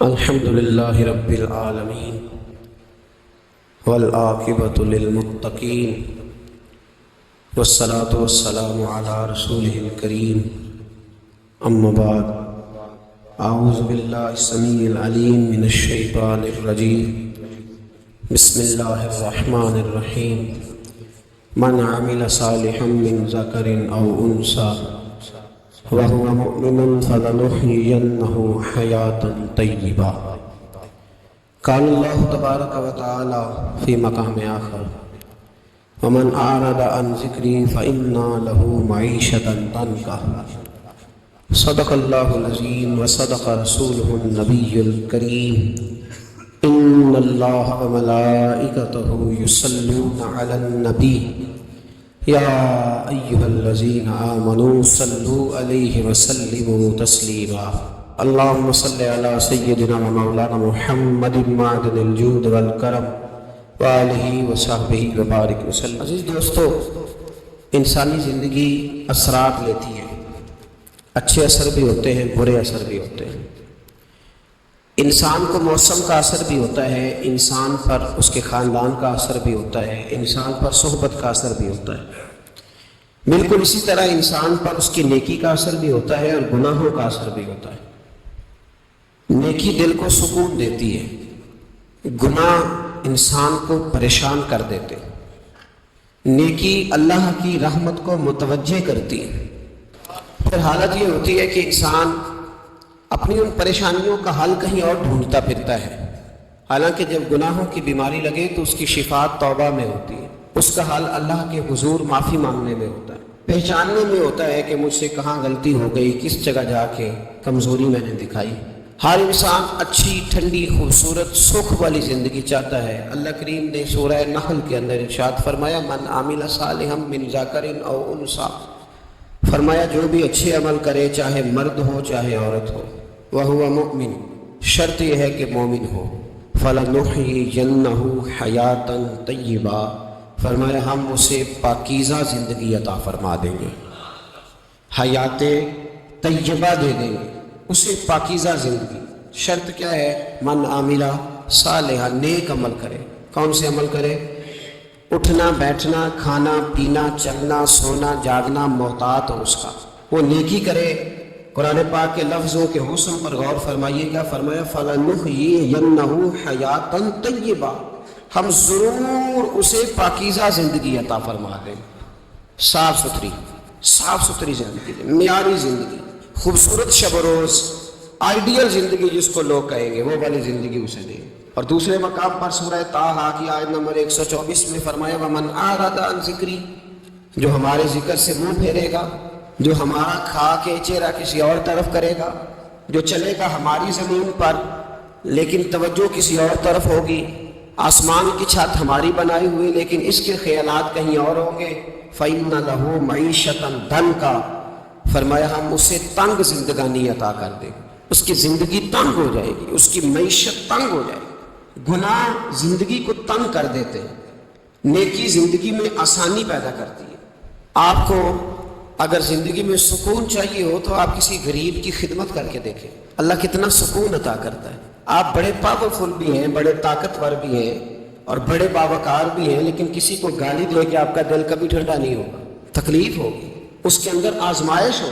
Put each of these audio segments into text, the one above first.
الحمد لله رب العالمين والعاقبة للمتقين والصلاة والسلام على رسوله الكريم أما بعد أعوذ بالله السميع العليم من الشيطان الرجيم بسم الله الرحمن الرحيم من عمل صالحا من ذكر أو أنثى وهو مؤمن فلنحيينه حياة طيبة. قال الله تبارك وتعالى في مقام آخر ومن أعرض عن ذكري فإن له معيشة ضنكا. صدق الله العظيم وصدق رسوله النبي الكريم. إن الله وملائكته يصلون على النبي يا أيها الذين آمنوا صلوا عليه وسلموا تسليما. اللهم صل على سيدنا ومولانا محمد معدن الجود والکرم وآلہ وصحبہ وبارک وسلم. عزیز دوستو، انسانی زندگی اثرات لیتی ہے. اچھے اثر بھی ہوتے ہیں، برے اثر بھی ہوتے ہیں. انسان کو موسم کا اثر بھی ہوتا ہے، انسان پر اس کے خاندان کا اثر بھی ہوتا ہے، انسان پر صحبت کا اثر بھی ہوتا ہے. بالکل اسی طرح انسان پر اس کی نیکی کا اثر بھی ہوتا ہے اور گناہوں کا اثر بھی ہوتا ہے. نیکی دل کو سکون دیتی ہے، گناہ انسان کو پریشان کر دیتے. نیکی اللہ کی رحمت کو متوجہ کرتی ہے. پھر حالت یہ ہوتی ہے کہ انسان اپنی ان پریشانیوں کا حل کہیں اور ڈھونڈتا پھرتا ہے. حالانکہ جب گناہوں کی بیماری لگے تو اس کی شفا توبہ میں ہوتی ہے، اس کا حل اللہ کے حضور معافی مانگنے میں ہوتا ہے، پہچاننے میں ہوتا ہے کہ مجھ سے کہاں غلطی ہو گئی، کس جگہ جا کے کمزوری میں نے دکھائی. ہر انسان اچھی، ٹھنڈی، خوبصورت، سکھ والی زندگی چاہتا ہے. اللہ کریم نے سورہ نحل کے اندر ارشاد فرمایا من عمل صالحا من ذکر او انثی، فرمایا جو بھی اچھے عمل کرے، چاہے مرد ہو چاہے عورت ہو، وَهُوَ مُؤْمِنٌ، شرط یہ ہے کہ مومن ہو. فَلَنُحْيِيَنَّهُ حَيَاةً طَيِّبَةً، فرمایا ہم اسے پاکیزہ زندگی عطا فرما دیں گے، حیات طیبہ دے دیں گے اسے، پاکیزہ زندگی. شرط کیا ہے؟ من عامل صالحا، نیک عمل کرے. کون سے عمل کرے؟ اٹھنا بیٹھنا، کھانا پینا، چلنا سونا جاگنا محتاط ہو اس کا، وہ نیکی کرے. قرآن پاک کے لفظوں کے حسن پر غور فرمائیے گا. فرمایا فَلَنُحْيِيَنَّهُ حَيَاةً طَيِّبَةً، ہم ضرور اسے پاکیزہ زندگی عطا فرما دیں. صاف ستھری زندگی دیں، معیاری زندگی، خوبصورت شب و روز، آئیڈیل زندگی جس کو لوگ کہیں گے، وہ والی زندگی اسے دیں. اور دوسرے مقام پر سورہ طٰہٰ کی آیت نمبر 124 میں فرمایا وَمَنْ أَعْرَضَ عَنْ ذِكْرِي، جو ہمارے ذکر سے منہ پھیرے گا، جو ہمارا کھا کے چہرہ کسی اور طرف کرے گا، جو چلے گا ہماری زمین پر لیکن توجہ کسی اور طرف ہوگی، آسمان کی چھت ہماری بنائی ہوئی لیکن اس کے خیالات کہیں اور ہوں گے، فَإِنَّ لَهُ مَعِيشَةً ضَنْكًا، فرمایا ہم اسے تنگ زندگانی عطا کر دیں. اس کی زندگی تنگ ہو جائے گی، اس کی معیشت تنگ ہو جائے گی. گناہ زندگی کو تنگ کر دیتے ہیں، نیکی زندگی میں آسانی پیدا کرتی ہے. آپ کو اگر زندگی میں سکون چاہیے ہو تو آپ کسی غریب کی خدمت کر کے دیکھیں، اللہ کتنا سکون عطا کرتا ہے. آپ بڑے پاورفل بھی ہیں، بڑے طاقتور بھی ہیں اور بڑے باوقار بھی ہیں، لیکن کسی کو گالی دے کے آپ کا دل کبھی ٹھنڈا نہیں ہوگا، تکلیف ہوگی، اس کے اندر آزمائش ہو.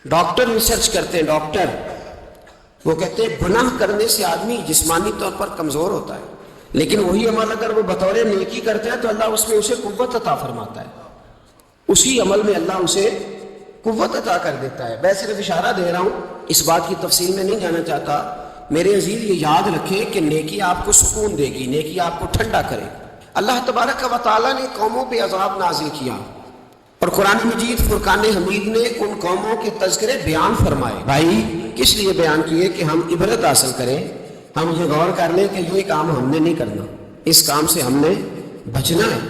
ڈاکٹر ریسرچ کرتے ہیں، ڈاکٹر وہ کہتے ہیں گناہ کرنے سے آدمی جسمانی طور پر کمزور ہوتا ہے، لیکن وہی عمل اگر وہ بطور نیکی کرتا ہے تو اللہ اس میں اسے قوت عطا فرماتا ہے، اسی عمل میں اللہ اسے قوت عطا کر دیتا ہے. میں صرف اشارہ دے رہا ہوں، اس بات کی تفصیل میں نہیں جانا چاہتا. میرے عزیز یہ یاد رکھیں کہ نیکی آپ کو سکون دے گی، نیکی آپ کو ٹھنڈا کرے. اللہ تبارک و تعالیٰ نے قوموں پہ عذاب نازل کیا اور قرآن مجید فرقان حمید نے ان قوموں کے تذکرے بیان فرمائے. بھائی کس لیے بیان کیے؟ کہ ہم عبرت حاصل کریں، ہم یہ غور کر لیں کہ یہ کام ہم نے نہیں کرنا، اس کام سے ہم نے بچنا ہے،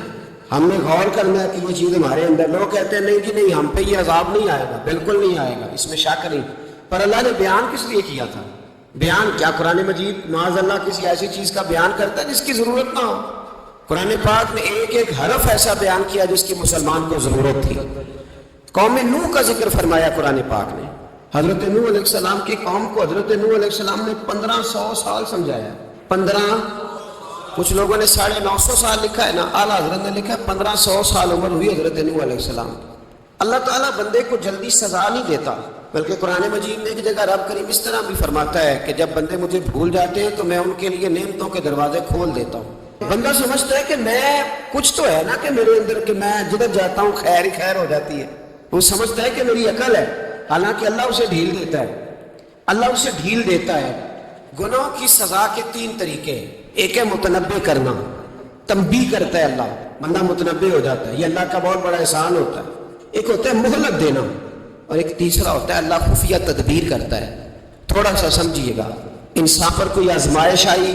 ہم نے غور کرنا ہے کہ یہ چیز ہمارے اندر. لوگ کہتے ہیں نہیں جی نہیں، ہم پہ یہ عذاب نہیں آئے گا، بالکل نہیں آئے گا، اس میں شک نہیں. پر اللہ نے بیان کس لیے کیا تھا؟ بیان کیا قرآن مجید معاذ اللہ کسی ایسی چیز کا بیان کرتا ہے جس کی ضرورت نہ ہو؟ قرآن پاک نے ایک ایک حرف ایسا بیان کیا جس کی مسلمان کو ضرورت تھی. قوم نوح کا ذکر فرمایا قرآن پاک نے، حضرت نوح علیہ السلام کی قوم کو حضرت نوح علیہ السلام نے 1500 سال سمجھایا. 15، کچھ لوگوں نے 950 سال لکھا ہے نا، اعلیٰ حضرت نے لکھا ہے 1500 سال عمر ہوئی حضرت نوح علیہ السلام. اللہ تعالیٰ بندے کو جلدی سزا نہیں دیتا، بلکہ قرآن مجید میں ایک جگہ رب کریم اس طرح بھی فرماتا ہے کہ جب بندے مجھے بھول جاتے ہیں تو میں ان کے لیے نعمتوں کے دروازے کھول دیتا ہوں. بندہ سمجھتا ہے کہ میں کچھ تو ہے نا کہ میرے اندر، کہ میں جدھر جاتا ہوں خیر ہی خیر ہو جاتی ہے. وہ سمجھتا ہے کہ میری عقل ہے، حالانکہ اللہ اسے ڈھیل دیتا ہے. اللہ اسے ڈھیل دیتا ہے. گناہوں کی سزا کے 3 طریقے. ایک ہے متنبع کرنا، تنبیہ کرتا ہے اللہ، بندہ متنبع ہو جاتا ہے، یہ اللہ کا بہت بڑا احسان ہوتا ہے. ایک ہوتا ہے مہلت دینا، اور ایک تیسرا ہوتا ہے اللہ خفیہ تدبیر کرتا ہے. تھوڑا سا سمجھیے گا، انسان پر کوئی آزمائش آئی،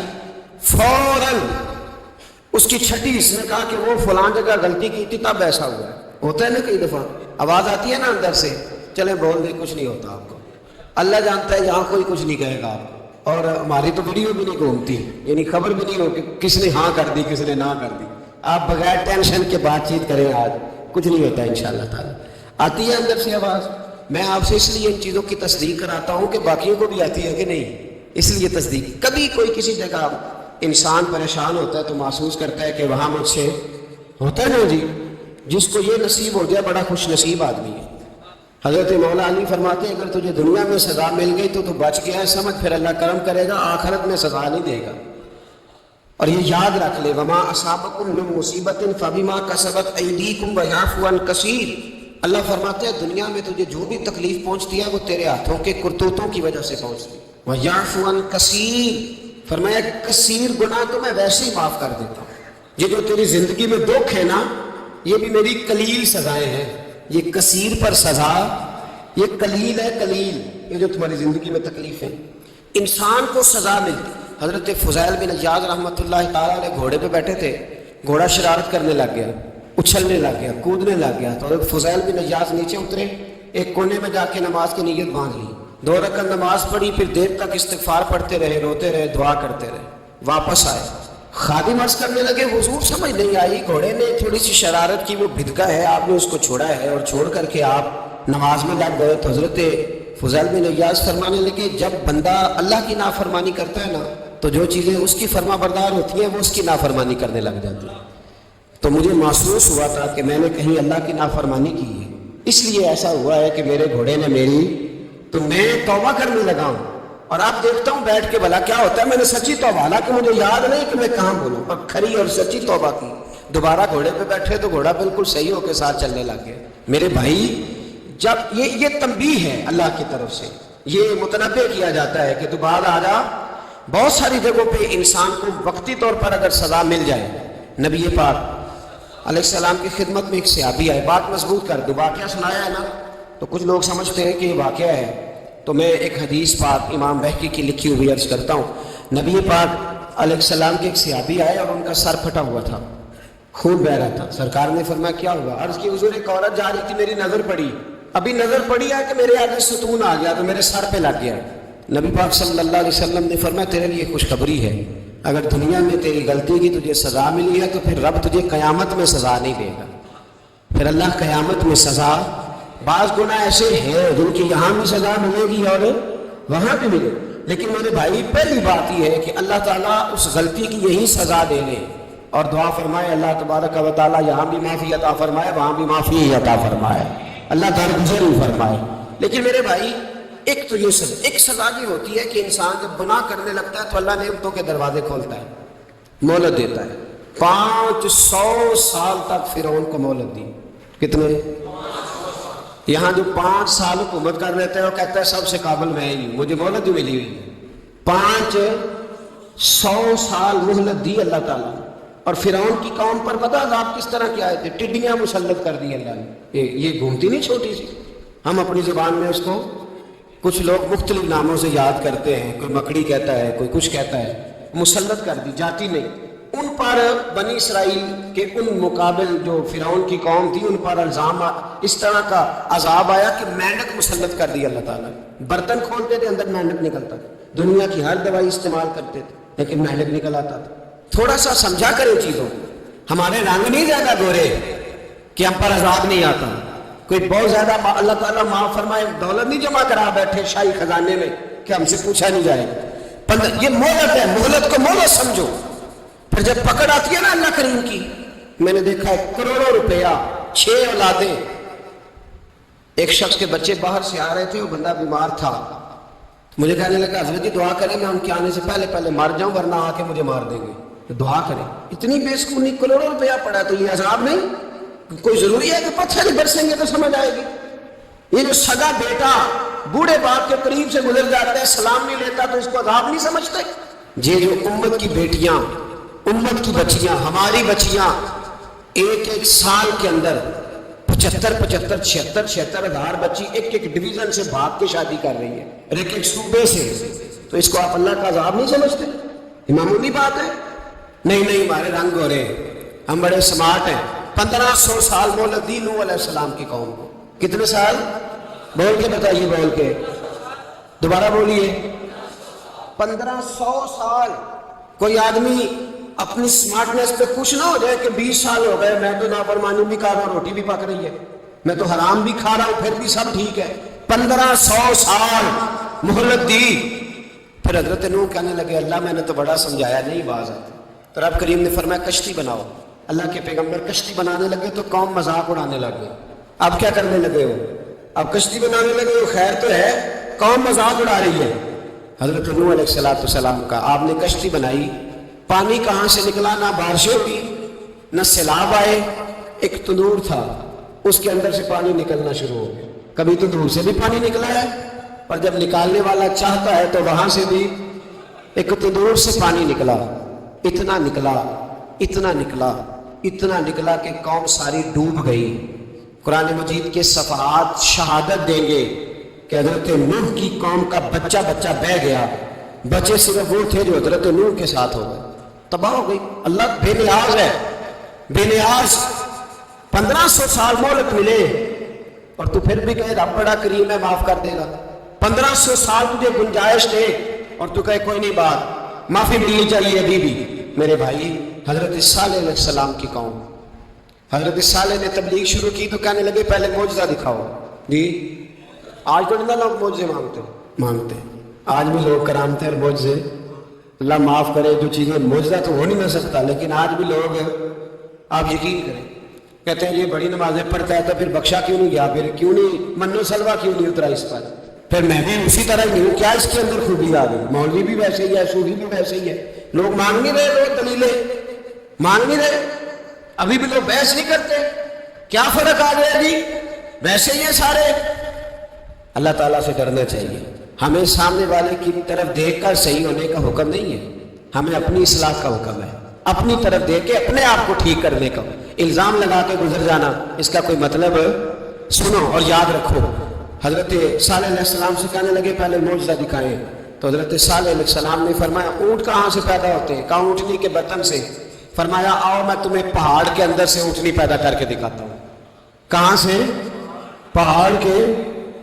فوراً اس کی چھٹی اس نے کہا کہ وہ فلاں جگہ غلطی کی تھی تب ایسا ہوا ہے. ہوتا ہے نا کئی دفعہ آواز آتی ہے نا اندر سے، چلے بول دیں کچھ نہیں ہوتا آپ کو. اللہ جانتا ہے یہاں کوئی کچھ نہیں کہے گا آپ کو. اور ہماری تو ویڈیو بھی نہیں گھومتی، یعنی خبر بھی نہیں ہو کہ کس نے ہاں کر دی کس نے نہ کر دی. آپ بغیر ٹینشن کے بات چیت کریں، آج کچھ نہیں ہوتا انشاءاللہ تعالی. آتی ہے اندر سے آواز. میں آپ سے اس لیے ان چیزوں کی تصدیق کراتا ہوں کہ باقیوں کو بھی آتی ہے کہ نہیں، اس لیے تصدیق. کبھی کوئی کسی جگہ انسان پریشان ہوتا ہے تو محسوس کرتا ہے کہ وہاں مجھ سے ہوتا ہے نا جی، جس کو یہ نصیب ہو جائے بڑا خوش نصیب آدمی ہے. حضرت مولا علی فرماتے ہیں اگر تجھے دنیا میں سزا مل گئی تو بچ گیا ہے، سمجھ پھر اللہ کرم کرے گا، آخرت میں سزا نہیں دے گا. اور یہ یاد رکھ لے، وما اصابکم من مصیبت فبما کسبت ایدیکم ویعفو عن کثیر. اللہ فرماتے ہیں دنیا میں تجھے جو بھی تکلیف پہنچتی ہے وہ تیرے ہاتھوں کے کرتوتوں کی وجہ سے پہنچتی ہے. ویعفو عن کثیر، فرمایا کثیر گناہ تو میں ویسے ہی معاف کر دیتا ہوں. یہ جو تیری زندگی میں دکھ ہے نا، یہ بھی میری قلیل سزائیں ہیں. یہ کثیر پر سزا، یہ قلیل ہے، قلیل یہ جو تمہاری زندگی میں تکلیف ہے. انسان کو سزا ملتی. حضرت فضیل بن عیاض رحمۃ اللہ تعالیٰ علیہ گھوڑے پہ بیٹھے تھے، گھوڑا شرارت کرنے لگ گیا، اچھلنے لگ گیا، کودنے لگ گیا. تو حضرت فضیل بن عیاض نیچے اترے، ایک کونے میں جا کے نماز کی نیت باندھ لی، 2 رکعت نماز پڑھی، پھر دیر تک استغفار پڑھتے رہے، روتے رہے، دعا کرتے رہے. واپس آئے، خادم عرض کرنے لگے حضور سمجھ نہیں آئی، گھوڑے نے تھوڑی سی شرارت کی، وہ بھدکا ہے، آپ نے اس کو چھوڑا ہے اور چھوڑ کر کے آپ نماز میں لگ گئے. تو حضرت فضیل بن عیاض فرمانے لگے جب بندہ اللہ کی نافرمانی کرتا ہے نا تو جو چیزیں اس کی فرما بردار ہوتی ہیں وہ اس کی نافرمانی کرنے لگ جاتی ہیں. تو مجھے محسوس ہوا تھا کہ میں نے کہیں اللہ کی نافرمانی کی ہے، اس لیے ایسا ہوا ہے کہ میرے گھوڑے نے میری، تو میں توبہ کرنے لگا ہوں. اور آپ دیکھتا ہوں بیٹھ کے بھلا کیا ہوتا ہے، میں نے سچی توبہ، حالانکہ مجھے یاد نہیں کہ میں کہاں بولوں، پر کھری اور سچی توبہ کی. دوبارہ گھوڑے پہ بیٹھے تو گھوڑا بالکل صحیح ہو کے ساتھ چلنے لگ گیا. میرے بھائی جب یہ تنبیہ ہے اللہ کی طرف سے، یہ متنبع کیا جاتا ہے کہ دوبارہ آ جا. بہت ساری جگہوں پہ انسان کو وقتی طور پر اگر سزا مل جائے، نبی پاک علیہ السلام کی خدمت میں ایک صحابی آئے، بات مضبوط کر دو، واقعہ سنایا ہے نا تو کچھ لوگ سمجھتے ہیں کہ یہ واقعہ ہے. تو میں ایک حدیث پاک امام بہقی کی لکھی ہوئی عرض کرتا ہوں. نبی پاک علیہ السلام کے ایک صحابی آئے اور ان کا سر پھٹا ہوا تھا، خون بہ رہا تھا. سرکار نے فرمایا کیا ہوا؟ عرض کی حضور ایک عورت جا رہی تھی، میری نظر پڑی، ابھی نظر پڑی ہے کہ میرے آگے ستون آ گیا تو میرے سر پہ لگ گیا. نبی پاک صلی اللہ علیہ وسلم نے فرمایا تیرے لیے خوشخبری ہے، اگر دنیا میں تیری غلطی کی تجھے سزا ملی ہے تو پھر رب تجھے قیامت میں سزا نہیں دے گا. پھر اللہ قیامت میں سزا، بعض گناہ ایسے ہیں جن کی یہاں بھی سزا ملے گی اور وہاں بھی ملے. لیکن میرے بھائی پہلی بات یہ ہے کہ اللہ تعالیٰ اس غلطی کی یہی سزا دے لے اور دعا فرمائے اللہ تبارک و تعالیٰ یہاں بھی معافی عطا فرمائے، وہاں بھی معافی عطا فرمائے، اللہ درگزر ہی فرمائے. لیکن میرے بھائی ایک تو یہ سزا، ایک سزا یہ ہوتی ہے کہ انسان جب گناہ کرنے لگتا ہے تو اللہ نعمتوں کے دروازے کھولتا ہے، مہلت دیتا ہے. 500 سال تک فرعون کو مہلت دی. کتنے؟ یہاں جو 5 سال حکومت کر لیتے ہیں وہ کہتا ہے سب سے قابل میں ہی ہوں، مجھے مہلت بھی ملی ہوئی ہے. 500 سال مہلت دی اللہ تعالیٰ نے. اور فرعون کی قوم پر پتہ عذاب کس طرح کیا ہے؟ ٹڈیاں مسلط کر دی اللہ نے. یہ گھومتی نہیں چھوٹی سی، ہم اپنی زبان میں اس کو کچھ لوگ مختلف ناموں سے یاد کرتے ہیں، کوئی مکڑی کہتا ہے، کوئی کچھ کہتا ہے. مسلط کر دی، جاتی نہیں. ان پر بنی اسرائیل کے ان مقابل جو فرعون کی قوم تھی ان پر الزام اس طرح کا عذاب آیا کہ مینڈک مسلط کر دی اللہ تعالیٰ. برتن کھولتے تھے اندر مینڈک نکلتا تھا، دنیا کی ہر دوائی استعمال کرتے تھے لیکن مینڈک نکل آتا تھا. تھوڑا سا سمجھا کریں چیزوں کو. ہمارے رنگ نہیں زیادہ گورے کہ ہم پر عذاب نہیں آتا، کوئی بہت زیادہ اللہ تعالیٰ معاف فرمائے دولت نہیں جمع کرا بیٹھے شاہی خزانے میں کہ ہم سے پوچھا نہیں جائے گا. یہ مہلت ہے, مہلت کو مہلت سمجھو. پھر جب پکڑ آتی ہے نا اللہ کریم کی, میں نے دیکھا ہے کروڑوں روپیہ 6 اولادیں. ایک شخص کے بچے باہر سے آ رہے تھے, وہ بندہ بیمار تھا, مجھے کہنے لگا حضرت جی دعا کریں میں ان کے آنے سے پہلے مر جاؤں ورنہ آ کے مجھے مار دیں گے, تو دعا کریں. اتنی بے سکونی, کروڑوں روپیہ پڑا تو یہ عذاب نہیں, کوئی ضروری ہے کہ پتھر ہی برسیں گے تو سمجھ آئے گی. یہ جو سگا بیٹا بوڑھے باپ کے قریب سے گزر جاتا ہے, سلام نہیں لیتا تو اس کو عذاب نہیں سمجھتے. یہ جو امت کی بیٹیاں, امت کی بچیاں, ہماری بچیاں ایک سال کے اندر 75,000 ہزار بچی ایک ڈویژن سے بھاگ کے شادی کر رہی ہے, ایک صوبے سے, تو اس کو آپ اللہ کا عذاب نہیں سمجھتے؟ یہ معمولی بات ہے. نہیں ہمارے رنگ ہو رہے ہیں, ہم بڑے سمارٹ ہیں. 1500 سال مہلت دی نوح علیہ السلام کی قوم کو. کتنے سال؟ بول کے بتائیے, بول کے دوبارہ بولیے. 1500 سال. کوئی آدمی اپنی سمارٹنس پہ خوش نہ ہو جائے کہ 20 سال ہو گئے میں تو نافرمانی بھی کر رہا ہوں, روٹی بھی پک رہی ہے, میں تو حرام بھی کھا رہا ہوں, پھر بھی سب ٹھیک ہے. 1500 سال مہلت دی. پھر حضرت نوح کہنے لگے اللہ میں نے تو بڑا سمجھایا نہیں باز آتی. تو رب کریم نے فرمایا کشتی بناؤ. اللہ کے پیغمبر کشتی بنانے لگے تو قوم مذاق اڑانے لگے. اب کیا کرنے لگے ہو؟ اب کشتی بنانے لگے ہو, خیر تو ہے, قوم مذاق اڑا رہی ہے. حضرت نوح علیہ السلام کا آپ نے کشتی بنائی, پانی کہاں سے نکلا؟ نہ بارشیں ہوئی نہ سیلاب آئے, ایک تندور تھا اس کے اندر سے پانی نکلنا شروع ہو گیا. کبھی تندور سے بھی پانی نکلا ہے, اور جب نکالنے والا چاہتا ہے تو وہاں سے بھی ایک تندور سے پانی نکلا. اتنا نکلا کہ قوم ساری ڈوب گئی. قرآن مجید کے صفحات شہادت دیں گے کہ حضرت نوح کی قوم کا بچہ بہ گیا, بچے صرف وہ تھے جو حضرت نوح کے ساتھ ہو گئے, تباہ ہو گئی. اللہ بے نیاز ہے, بے نیاز. 1500 سال مہلت ملے اور تو پھر بھی کہے رب بڑا کریم ہے معاف کر دے گا. 1500 سال تجھے گنجائش دے اور تو کہے کوئی نہیں, بات معافی ملنی چاہیے ابھی بھی. میرے بھائی, حضرت صالح علیہ السلام کی قوم, حضرت صالح نے تبلیغ شروع کی تو کہنے لگے پہلے معجزہ دکھاؤ. جی آج تو نہیں لوگ معجزے مانگتے, آج بھی لوگ کرامتے اور معجزے, اللہ معاف کرے, جو چیزیں معجزہ تو ہو نہیں نہ سکتا, لیکن آج بھی لوگ, آپ یقین کریں, کہتے ہیں یہ بڑی نمازیں پڑھتا ہے تو پھر بخشا کیوں نہیں گیا, پھر کیوں نہیں منو سلوا کیوں نہیں اترا اس پر, پھر میں بھی اسی طرح ہی ہوں, کیا اس کے اندر خوبی آ گئی؟ مولوی بھی ویسے ہی ہے, صوفی بھی ویسے ہی ہے. لوگ مان نہیں رہے, لوگ دلیلیں مان نہیں رہے, ابھی بھی لوگ بحث نہیں کرتے. کیا فرق آ گیا جی؟ ویسے ہی ہے سارے. اللہ تعالیٰ سے ڈرنا چاہیے. ہمیں سامنے والے کی طرف دیکھ کر صحیح ہونے کا حکم نہیں ہے, ہمیں اپنی اصلاح کا حکم ہے. اپنی طرف دیکھ کے اپنے آپ کو ٹھیک کرنے کا. الزام لگا کے گزر جانا, اس کا کوئی مطلب سنو اور یاد رکھو. حضرت صالح علیہ السلام سے کہنے لگے پہلے معجزہ دکھائیں, تو حضرت صالح علیہ السلام نے فرمایا اونٹ کہاں سے پیدا ہوتے ہیں؟ کہا اونٹنی کے بطن سے. فرمایا آؤ میں تمہیں پہاڑ کے اندر سے اونٹنی پیدا کر کے دکھاتا ہوں. کہاں سے؟ پہاڑ کے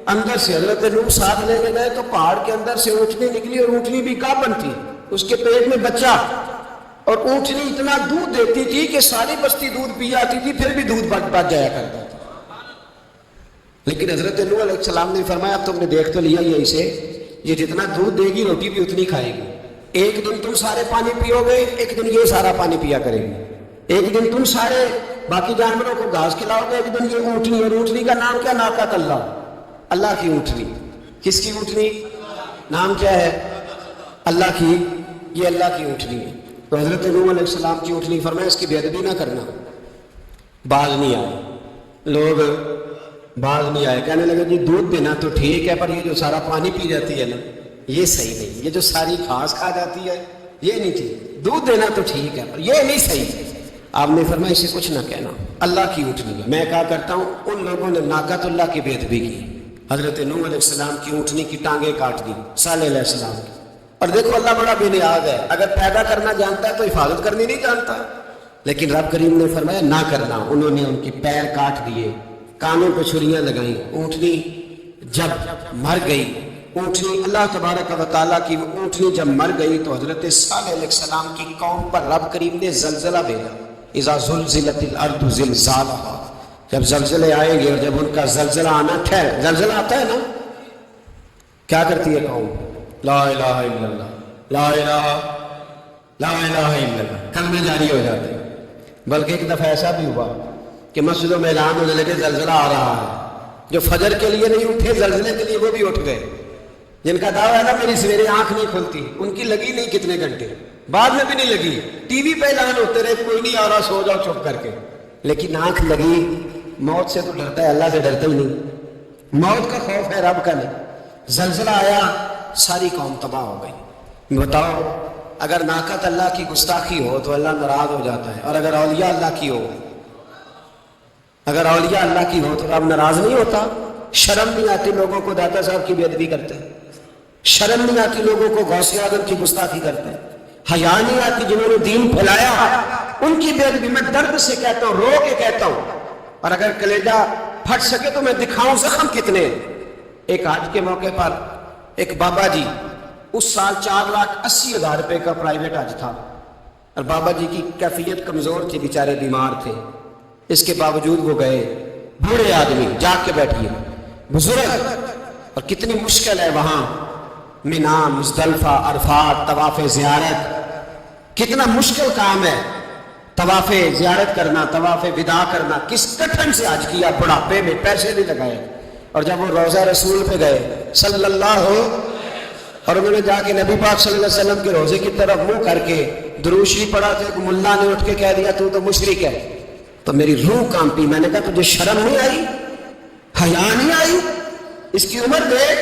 اندر سے. حضرت نوح ساتھ لے کے گئے تو پہاڑ کے اندر سے اونٹنی نکلی, اور اونٹنی بھی گابن تھی, اس کے پیٹ میں بچہ, اور اونٹنی اتنا دودھ دیتی تھی کہ ساری بستی دودھ پی جاتی تھی, پھر بھی دودھ بچ جایا کرتا تھا. لیکن حضرت نوح علیہ السلام نے فرمایا اب تم نے دیکھ تو لیا یہ اسے, یہ جتنا دودھ دے گی روٹی بھی اتنی کھائے گی. ایک دن تم سارے پانی پیو گے, ایک دن یہ سارا پانی پیا کرے گی. ایک دن تم سارے باقی جانوروں کو گھاس کھلاؤ گے, ایک دن یہ اونٹنی. اور اونٹنی کا نام کیا؟ ناقۃ اللہ, اللہ کی اونٹنی. کس کی اونٹنی؟ نام کیا ہے؟ اللہ کی. یہ اللہ کی اونٹنی ہے. تو حضرت نوح علیہ السلام کی اونٹنی. فرمایا اس کی بے ادبی نہ کرنا. باز نہیں آئے لوگ, باز نہیں آئے. کہنے لگے جی دودھ دینا تو ٹھیک ہے, پر یہ جو سارا پانی پی جاتی ہے نا یہ صحیح نہیں. یہ جو ساری گھاس کھا جاتی ہے یہ نہیں ٹھیک. دودھ دینا تو ٹھیک ہے پر یہ نہیں صحیح. آپ نے فرمایا اسے کچھ نہ کہنا, اللہ کی اونٹنی ہے. میں کہا کرتا ہوں ان لوگوں نے ناقۃ اللہ کی بے ادبی کی. حضرت نوح علیہ السلام کی اونٹنی کی ٹانگیں کاٹ دی, صالح علیہ السلام کی. اور دیکھو اللہ بڑا بے نیاز ہے, اگر پیدا کرنا جانتا ہے تو حفاظت کرنی نہیں جانتا. لیکن رب کریم نے فرمایا نہ کرنا. انہوں نے ان کی پیر کاٹ دیے, کانوں پہ چھریاں لگائیں. اونٹنی جب مر گئی, اونٹنی اللہ تبارک و تعالیٰ کی اونٹنی جب مر گئی تو حضرت صالح علیہ السلام کی قوم پر رب کریم نے زلزلہ بھیجا. اذا زلزلت الارض زلزالها, جب زلزلے آئیں گے اور جب ان کا زلزلہ آنا زلزلہ آتا ہے نا، کیا کرتی ہے قوم؟ لا الہ الا اللہ، لا الہ الا اللہ، کلمے جاری ہو جاتے ہیں۔ بلکہ ایک دفعہ ایسا بھی ہوا کہ مسجدوں میں اعلان ہونے لگے زلزلہ آ رہا ہے۔ جو فجر کے لیے نہیں اٹھے زلزلے کے لیے وہ بھی اٹھ گئے، جن کا دعویٰ ہے نا میری سویرے آنکھ نہیں کھلتی، ان کی لگی نہیں کتنے گھنٹے، بعد میں بھی نہیں لگی، ٹی وی پہ اعلان ہوتے رہے کوئی نہیں آ رہا، سو جاؤ چپ کر کے، لیکن آنکھ لگی۔ موت سے تو ڈرتا ہے، اللہ سے ڈرتا ہی نہیں، موت کا خوف ہے رب کا نہیں۔ زلزلہ آیا، ساری قوم تباہ ہو گئی۔ بتاؤ اگر ناقت اللہ کی گستاخی ہو تو اللہ ناراض ہو جاتا ہے، اور اگر اولیاء اللہ کی ہو، اگر اولیاء اللہ کی ہو تو رب ناراض نہیں ہوتا؟ شرم نہیں آتی لوگوں کو داتا صاحب کی بے ادبی کرتے ہیں، شرم نہیں آتی لوگوں کو غوث اعظم کی گستاخی کرتے ہیں، حیا نہیں آتی جنہوں نے دین پھیلایا ان کی بے ادبی؟ میں درد سے کہتا ہوں، رو کے کہتا ہوں، اور اگر کلیجہ پھٹ سکے تو میں دکھاؤں زخم کتنے۔ ایک حج کے موقع پر ایک بابا جی، اس سال 4,80,000 روپے کا پرائیویٹ حج تھا، اور بابا جی کی کیفیت کمزور تھی، بیچارے بیمار تھے، اس کے باوجود وہ گئے۔ بوڑھے آدمی، جاگ کے بیٹھیے، بزرگ، اور کتنی مشکل ہے وہاں مینا، مزدلفہ، عرفات، طواف زیارت، کتنا مشکل کام ہے طواف زیارت کرنا، طواف وداع کرنا، کس کٹھن سے حج کیا، بڑھاپے میں پیسے نہیں لگائے۔ اور جب وہ روضہ رسول پہ گئے صلی اللہ اور انہوں نے جا کے نبی پاک صلی اللہ علیہ وسلم کے روزے کی طرف منہ کر کے درود شریف پڑھا، تو ایک ملا نے اٹھ کے کہہ دیا تو مشرک ہے، تو میری روح کانپی۔ میں نے کہا تجھے شرم نہیں آئی، حیا نہیں آئی؟ اس کی عمر دیکھ،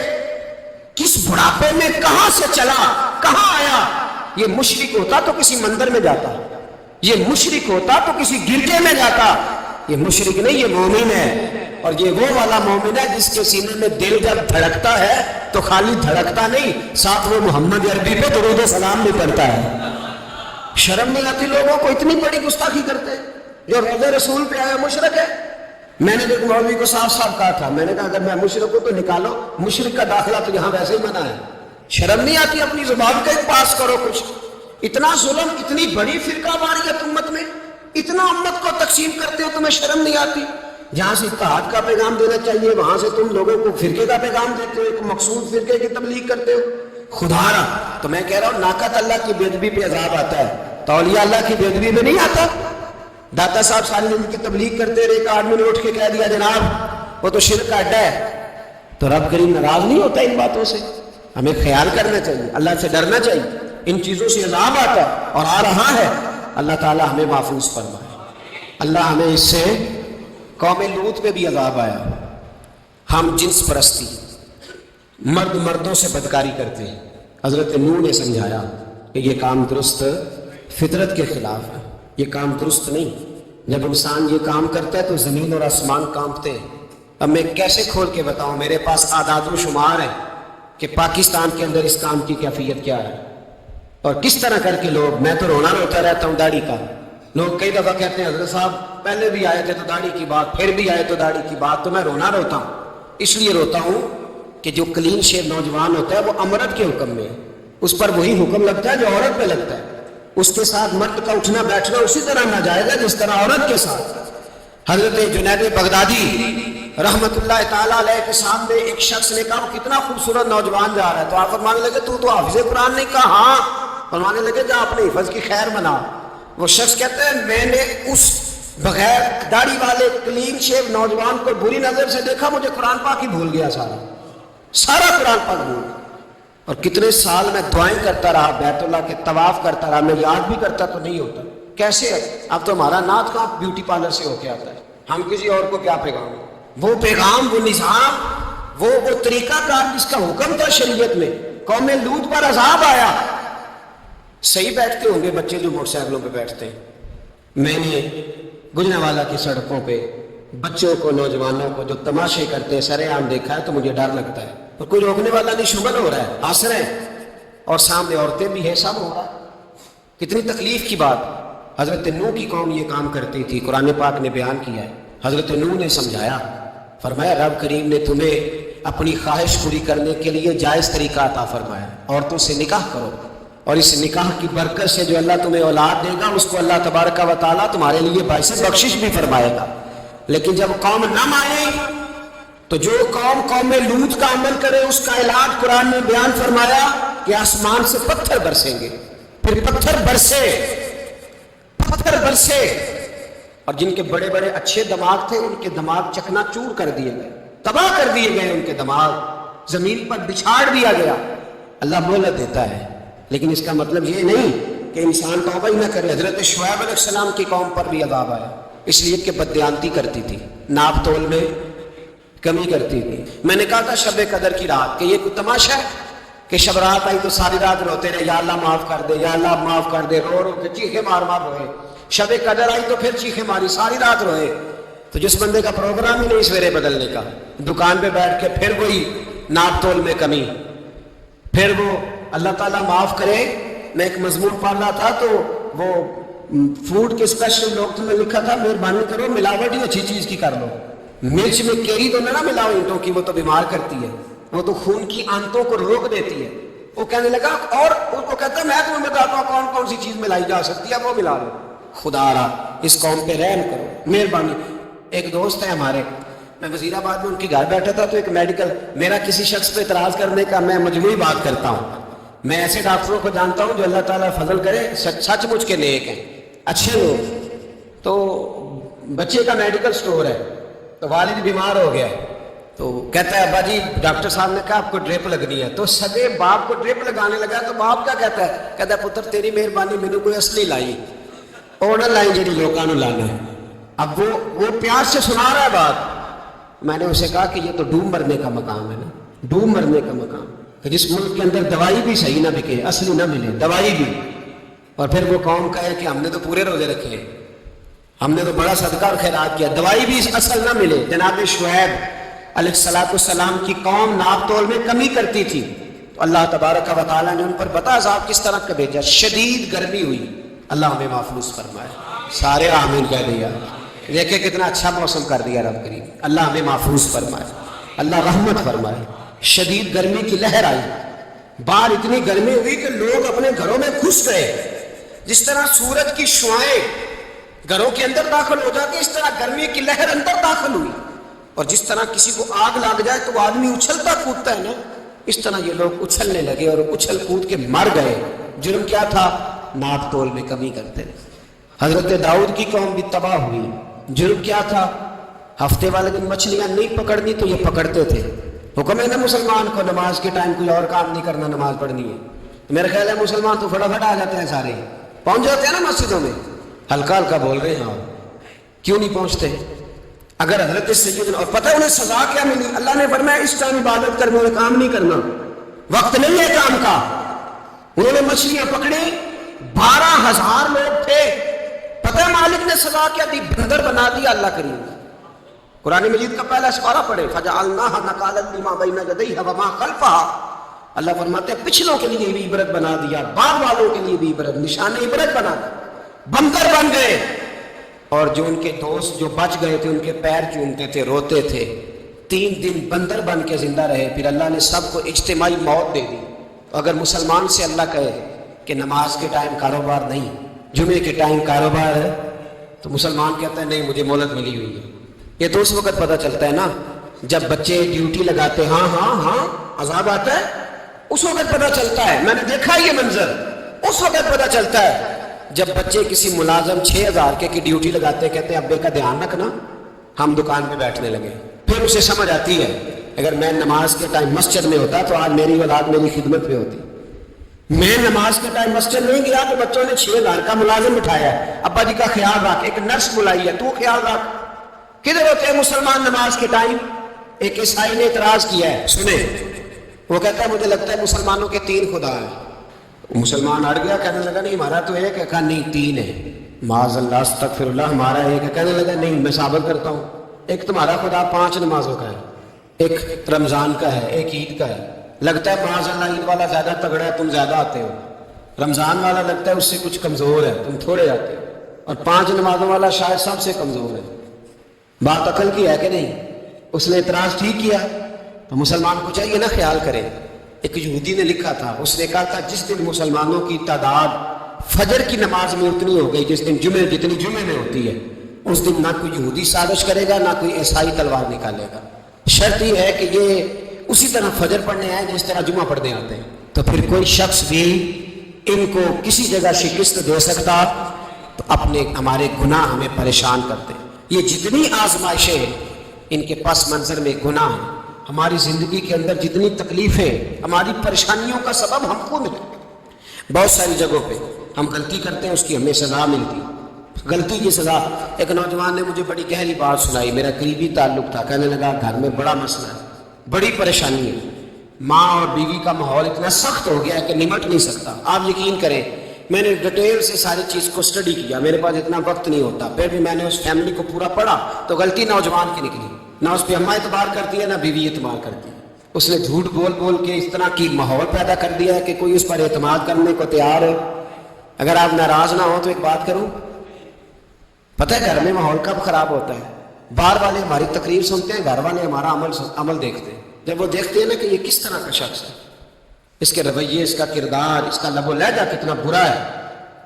کس بڑھاپے میں کہاں سے چلا، کہاں آیا۔ یہ مشرک ہوتا تو کسی مندر میں جاتا، یہ مشرک ہوتا تو کسی گرجے میں جاتا، یہ مشرک نہیں، یہ مومن ہے۔ اور یہ وہ والا مومن ہے جس کے سینے میں دل جب دھڑکتا ہے تو خالی دھڑکتا نہیں، ساتھ وہ محمد عربی پہ درود و سلام بھی پڑھتا ہے۔ شرم نہیں آتی لوگوں کو؟ اتنی بڑی گستاخی کرتے ہیں۔ جو روزے رسول پہ آیا مشرک ہے۔ میں نے ایک مولوی کو صاف صاف کہا تھا، میں نے کہا اگر میں مشرک ہوں تو نکالو، مشرک کا داخلہ تو یہاں ویسے ہی منع ہے۔ شرم نہیں آتی؟ اپنی زبان کا پاس کرو کچھ۔ اتنا ظلم، اتنی بڑی فرقہ واریت امت میں، اتنا امت کو تقسیم کرتے ہو، تمہیں شرم نہیں آتی؟ جہاں سے اتحاد کا پیغام دینا چاہیے وہاں سے تم لوگوں کو فرقے کا پیغام دیتے ہو، ایک مقصود فرقے کی تبلیغ کرتے ہو۔ خدا را، تو میں کہہ رہا ہوں ناقت اللہ کی بے ادبی پہ عذاب آتا ہے، تو اولیاء اللہ کی بے ادبی پہ نہیں آتا۔ داتا صاحب ساری زندگی کی تبلیغ کرتے رہے، ایک آدمی نے اٹھ کے کہہ دیا جناب وہ تو شرک کا اڈا ہے، تو رب کریم ناراض نہیں ہوتا ان باتوں سے؟ ہمیں خیال کرنا چاہیے، اللہ سے ڈرنا چاہیے، ان چیزوں سے عذاب آتا ہے اور آ رہا ہے۔ اللہ تعالی ہمیں محفوظ فرمائے۔ اللہ ہمیں اس سے، قوم لوط پہ بھی عذاب آیا، ہم جنس پرستی، مرد مردوں سے بدکاری کرتے ہیں۔ حضرت نوح نے سمجھایا کہ یہ کام درست فطرت کے خلاف ہے، یہ کام درست نہیں۔ جب انسان یہ کام کرتا ہے تو زمین اور آسمان کانپتے ہیں۔ اب میں کیسے کھول کے بتاؤں، میرے پاس اعداد و شمار ہے کہ پاکستان کے اندر اس کام کی کیفیت کیا ہے اور کس طرح کر کے لوگ، میں تو رونا روتا رہتا ہوں داڑھی کا۔ لوگ کئی دفعہ کہتے ہیں حضرت صاحب پہلے بھی آئے تھے تو داڑھی کی بات، پھر بھی آئے تو داڑھی کی بات، تو میں رونا روتا ہوں۔ اس لیے روتا ہوں کہ جو کلین شیو نوجوان ہوتا ہے وہ امرد کے حکم میں ہے، اس پر وہی حکم لگتا ہے جو عورت پہ لگتا ہے، اس کے ساتھ مرد کا اٹھنا بیٹھنا اسی طرح ناجائز ہے جس طرح عورت کے ساتھ۔ حضرت جنید بغدادی رحمت اللہ تعالیٰ علیہ کے سامنے ایک شخص نے کہا کتنا خوبصورت نوجوان جا رہا ہے، تو آپ فرمانے لگے تو حافظ قرآن نہیں؟ کہا ہاں۔ فرمانے لگے جا اپنے حفظ کی خیر منا۔ وہ شخص کہتے ہیں میں نے اس بغیر داڑھی والے کلین شیو نوجوان کو بری نظر سے دیکھا، مجھے قرآن پاک ہی بھول گیا، سارا قرآن پاک بھول گیا۔ اور کتنے سال میں دعائیں کرتا رہا، بیت اللہ کے طواف کرتا رہا، میں یاد بھی کرتا تو نہیں ہوتا۔ کیسے ہے؟ اب تو ہمارا نعت کا بیوٹی پارلر سے ہو کے آتا ہے، ہم کسی اور کو کیا پیغام، وہ پیغام، وہ نظام، وہ طریقہ کار جس کا حکم تھا شریعت میں۔ قوم لوط پر عذاب آیا۔ صحیح بیٹھتے ہوں گے بچے جو موٹر سائیکلوں پہ بیٹھتے ہیں، میں نے گجرانوالہ کی سڑکوں پہ بچوں کو، نوجوانوں کو جو تماشے کرتے ہیں سر عام دیکھا ہے تو مجھے ڈر لگتا ہے، اور کوئی روکنے والا نہیں، شغل ہو رہا ہے، ہنس رہے ہیں، اور سامنے عورتیں بھی ہیں، سب ہو رہا ہے۔ کتنی تکلیف کی بات۔ حضرت نوح کی قوم یہ کام کرتی تھی، قرآن پاک نے بیان کیا ہے۔ حضرت نوح نے سمجھایا، فرمایا رب کریم نے تمہیں اپنی خواہش پوری کرنے کے لیے جائز طریقہ عطا فرمایا، عورتوں سے نکاح کرو، اور اس نکاح کی برکت سے جو اللہ تمہیں اولاد دے گا اس کو اللہ تبارک و تعالیٰ تمہارے لیے باعث بخشش بھی فرمائے گا۔ لیکن جب قوم نہ مانے تو جو قوم لوط کا عمل کرے اس کا علاج قرآن نے بیان فرمایا کہ آسمان سے پتھر برسیں گے. پھر پتھر برسے اور جن کے بڑے بڑے اچھے دماغ تھے ان کے دماغ چکنا چور کر دیے گئے, تباہ کر دیے گئے, ان کے دماغ زمین پر بچھاڑ دیا گیا. اللہ مہلت دیتا ہے, لیکن اس کا مطلب یہ نہیں کہ انسان توبہ ہی نہ کرے. حضرت شعیب علیہ السلام کی قوم پر بھی عذاب آیا, اس لیے کہ بددیانتی کرتی تھی, ناپ تول میں کمی کرتی تھی. میں نے کہا تھا شب قدر کی رات کہ یہ کوئی تماشا ہے کہ شب رات آئی تو ساری رات روتے رہے, یا اللہ معاف کر دے, یا اللہ معاف کر دے, رو رو کے چیخے مار مار روئے. شب قدر آئی تو پھر چیخے ماری, ساری رات روئے. تو جس بندے کا پروگرام ہی نہیں سویرے بدلنے کا, دکان پہ بیٹھ کے پھر وہی ناپ تول میں کمی, پھر وہ اللہ تعالیٰ معاف کرے. میں ایک مضمون پڑھ رہا تھا تو وہ فوڈ کے اسپیشل ڈاکٹر میں لکھا تھا مہربانی کرو ملاوٹ ہی اچھی چیز کی کر لو. مرچ میں کیری تو نہ ملاؤ اینٹوں کی, وہ تو بیمار کرتی ہے, وہ تو خون کی آنتوں کو روک دیتی ہے. وہ کہنے لگا اور وہ کہتا ہے میں تمہیں بتاتا ہوں کون کون سی چیز ملائی جا سکتی ہے, وہ ملا لو. خدا را اس قوم پہ رحم کرو, مہربانی. ایک دوست ہے ہمارے, میں وزیر آباد میں ان کے گھر بیٹھا تھا تو ایک میڈیکل, میرا کسی شخص پہ اعتراض کرنے کا میں مجموعی بات کرتا ہوں. میں ایسے ڈاکٹروں کو جانتا ہوں جو اللہ تعالیٰ فضل کرے سچ مچ کے نیک ہیں, اچھے لوگ. تو بچے کا میڈیکل سٹور ہے, تو والد بیمار ہو گیا, تو کہتا ہے ابا جی ڈاکٹر صاحب نے کہا آپ کو ڈرپ لگنی ہے. تو سگے باپ کو ڈرپ لگانے لگا تو باپ کیا کہتا ہے پتر تیری مہربانی میرے کوئی اصلی لائی اور نہ لائی جی لوگوں نے لانا ہے. اب وہ پیار سے سنا رہا ہے بات. میں نے اسے کہا کہ یہ تو ڈوب مرنے کا مقام ہے نا, ڈوب مرنے کا مقام, کہ جس ملک کے اندر دوائی بھی صحیح نہ بکے, اصلی نہ ملے دوائی بھی, اور پھر وہ قوم کہے کہ ہم نے تو پورے روزے رکھے, ہم نے تو بڑا صدقہ اور خیرات کیا, دوائی بھی اصل نہ ملے. جناب شعیب علیہ السلام کی قوم ناپ تول میں کمی کرتی تھی, تو اللہ تبارک و تعالیٰ نے ان پر بتا عذاب کس طرح کا بھیجا. شدید گرمی ہوئی, اللہ ہمیں محفوظ فرمائے. سارے آمین کہہ دیا. دیکھیں کتنا اچھا موسم کر دیا رب کریم, اللہ ہمیں محفوظ فرمائے, اللہ رحمت فرمائے. شدید گرمی کی لہر آئی, باہر اتنی گرمی ہوئی کہ لوگ اپنے گھروں میں گھس گئے. جس طرح سورج کی شعائیں گھروں کے اندر داخل ہو جاتی, اس طرح گرمی کی لہر اندر داخل ہوئی. اور جس طرح کسی کو آگ لگ جائے تو وہ آدمی اچھلتا کودتا ہے نا, اس طرح یہ لوگ اچھلنے لگے اور اچھل کود کے مر گئے. جرم کیا تھا؟ ناپ تول میں کمی کرتے. حضرت داؤد کی قوم بھی تباہ ہوئی. جرم کیا تھا؟ ہفتے والے دن مچھلیاں نہیں پکڑنی تو یہ پکڑتے تھے. حکم ہے نا مسلمان کو نماز کے ٹائم کوئی اور کام نہیں کرنا, نماز پڑھنی ہے. میرے خیال ہے مسلمان تو فٹافٹ آ جاتے ہیں, سارے پہنچ جاتے ہیں نا مسجدوں میں. ہلکا ہلکا بول رہے ہیں, کیوں نہیں پہنچتے؟ اگر حضرت سیدنا, اور پتہ انہیں سزا کیا ملی, اللہ نے فرمایا اس ٹائم عبادت کرنے میں کام نہیں کرنا, وقت نہیں ہے کام کا. انہوں نے مچھلیاں پکڑی, 12,000 لوگ تھے. پتہ مالک نے سزا کیا دی؟ بندر بنا دیا. اللہ کریم قرآن مجید کا پہلا سپارہ پڑھے, فَجَعَلْنَاهَا نَكَالًا لِمَا بَيْنَ يَدَيْهَا وَمَا خَلْفَهَا. اللہ فرماتے ہیں پچھلوں کے لیے بھی عبرت بنا دیا, بعد والوں کے لیے بھی عبرت, نشان عبرت بنا دیا. بندر بن گئے, اور جو ان کے دوست جو بچ گئے تھے ان کے پیر چومتے تھے, روتے تھے. 3 دن بندر بن کے زندہ رہے. پھر اللہ نے سب کو اجتماعی موت دے دی. اگر مسلمان سے اللہ کہے کہ نماز کے ٹائم کاروبار نہیں, جمعے کے ٹائم کاروبار ہے, تو مسلمان کہتا ہے نہیں مجھے مہلت ملی ہوئی ہے. یہ تو اس وقت پتہ چلتا ہے نا جب بچے ڈیوٹی لگاتے, ہاں عذاب آتا ہے, اس وقت پتہ چلتا ہے. میں نے دیکھا یہ منظر, اس وقت پتہ چلتا ہے جب بچے کسی ملازم 6,000 کی ڈیوٹی لگاتے, کہتے ہیں ابے کا دھیان رکھنا, ہم دکان پہ بیٹھنے لگے. پھر اسے سمجھ آتی ہے اگر میں نماز کے ٹائم مسجد میں ہوتا تو آج میری اولاد میری خدمت پہ ہوتی. میں نماز کے ٹائم مسجد نہیں گیا تو بچوں نے 6,000 کا ملازم بٹھایا ہے, ابا جی کا خیال رکھ, ایک نرس بلائی ہے, تو خیال رکھ. کدھر ہوتے ہیں مسلمان نماز کے ٹائم؟ ایک عیسائی نے اعتراض کیا ہے, سنیں. وہ کہتا ہے مجھے لگتا ہے مسلمانوں کے 3 خدا ہیں. مسلمان اڑ گیا, کہنے لگا نہیں ہمارا تو ایک ہے. کہا نہیں 3 ہے. معاذ اللہ استغفر اللہ, ہمارا ایک ہے. کہنے لگا نہیں میں ثابت کرتا ہوں, ایک تمہارا خدا 5 نمازوں کا ہے, ایک رمضان کا ہے, ایک عید کا ہے. لگتا ہے معاذ اللہ عید والا زیادہ تگڑا ہے, تم زیادہ آتے ہو. رمضان والا لگتا ہے اس سے کچھ کمزور ہے, تم تھوڑے آتے ہو. اور 5 نمازوں والا شاید سب سے کمزور ہے. بات عقل کی ہے کہ نہیں؟ اس نے اعتراض ٹھیک کیا. تو مسلمان کو چاہیے نا خیال کرے. ایک یہودی نے لکھا تھا, اس نے کہا تھا جس دن مسلمانوں کی تعداد فجر کی نماز میں اتنی ہو گئی جس دن جمعے جتنی جمعے میں ہوتی ہے, اس دن نہ کوئی یہودی سازش کرے گا نہ کوئی عیسائی تلوار نکالے گا. شرط یہ ہے کہ یہ اسی طرح فجر پڑھنے آئے جس طرح جمعہ پڑھنے آتے ہیں. تو پھر کوئی شخص بھی ان کو کسی جگہ شکست دے سکتا تو اپنے ہمارے گناہ ہمیں پریشان کرتے. یہ جتنی آزمائشیں ہیں ان کے پس منظر میں گناہ ہیں. ہماری زندگی کے اندر جتنی تکلیفیں ہماری پریشانیوں کا سبب ہم خود ہیں. بہت ساری جگہوں پہ ہم غلطی کرتے ہیں، اس کی ہمیں سزا ملتی. غلطی کی سزا. ایک نوجوان نے مجھے بڑی گہری بات سنائی، میرا قریبی تعلق تھا. کہنے لگا گھر میں بڑا مسئلہ ہے، بڑی پریشانی ہے، ماں اور بیوی کا ماحول اتنا سخت ہو گیا ہے کہ نمٹ نہیں سکتا. آپ یقین کریں میں نے ڈیٹیل سے ساری چیز کو اسٹڈی کیا، میرے پاس اتنا وقت نہیں ہوتا، پھر بھی میں نے اس فیملی کو پورا پڑھا تو غلطی نوجوان کی نکلی. نہ اس پہ اماں اعتبار کرتی ہے نہ بیوی اعتبار کرتی ہے. اس نے جھوٹ بول بول کے اس طرح کی ماحول پیدا کر دیا ہے کہ کوئی اس پر اعتماد کرنے کو تیار ہے. اگر آپ ناراض نہ ہو تو ایک بات کروں، پتہ ہے گھر میں ماحول کب خراب ہوتا ہے؟ باہر والے ہماری تقریر سنتے ہیں، گھر والے ہمارا عمل دیکھتے ہیں. جب وہ دیکھتے ہیں نا کہ یہ کس طرح کا شخص ہے، اس کے رویے، اس کا کردار، اس کا لب و لہجہ کتنا برا ہے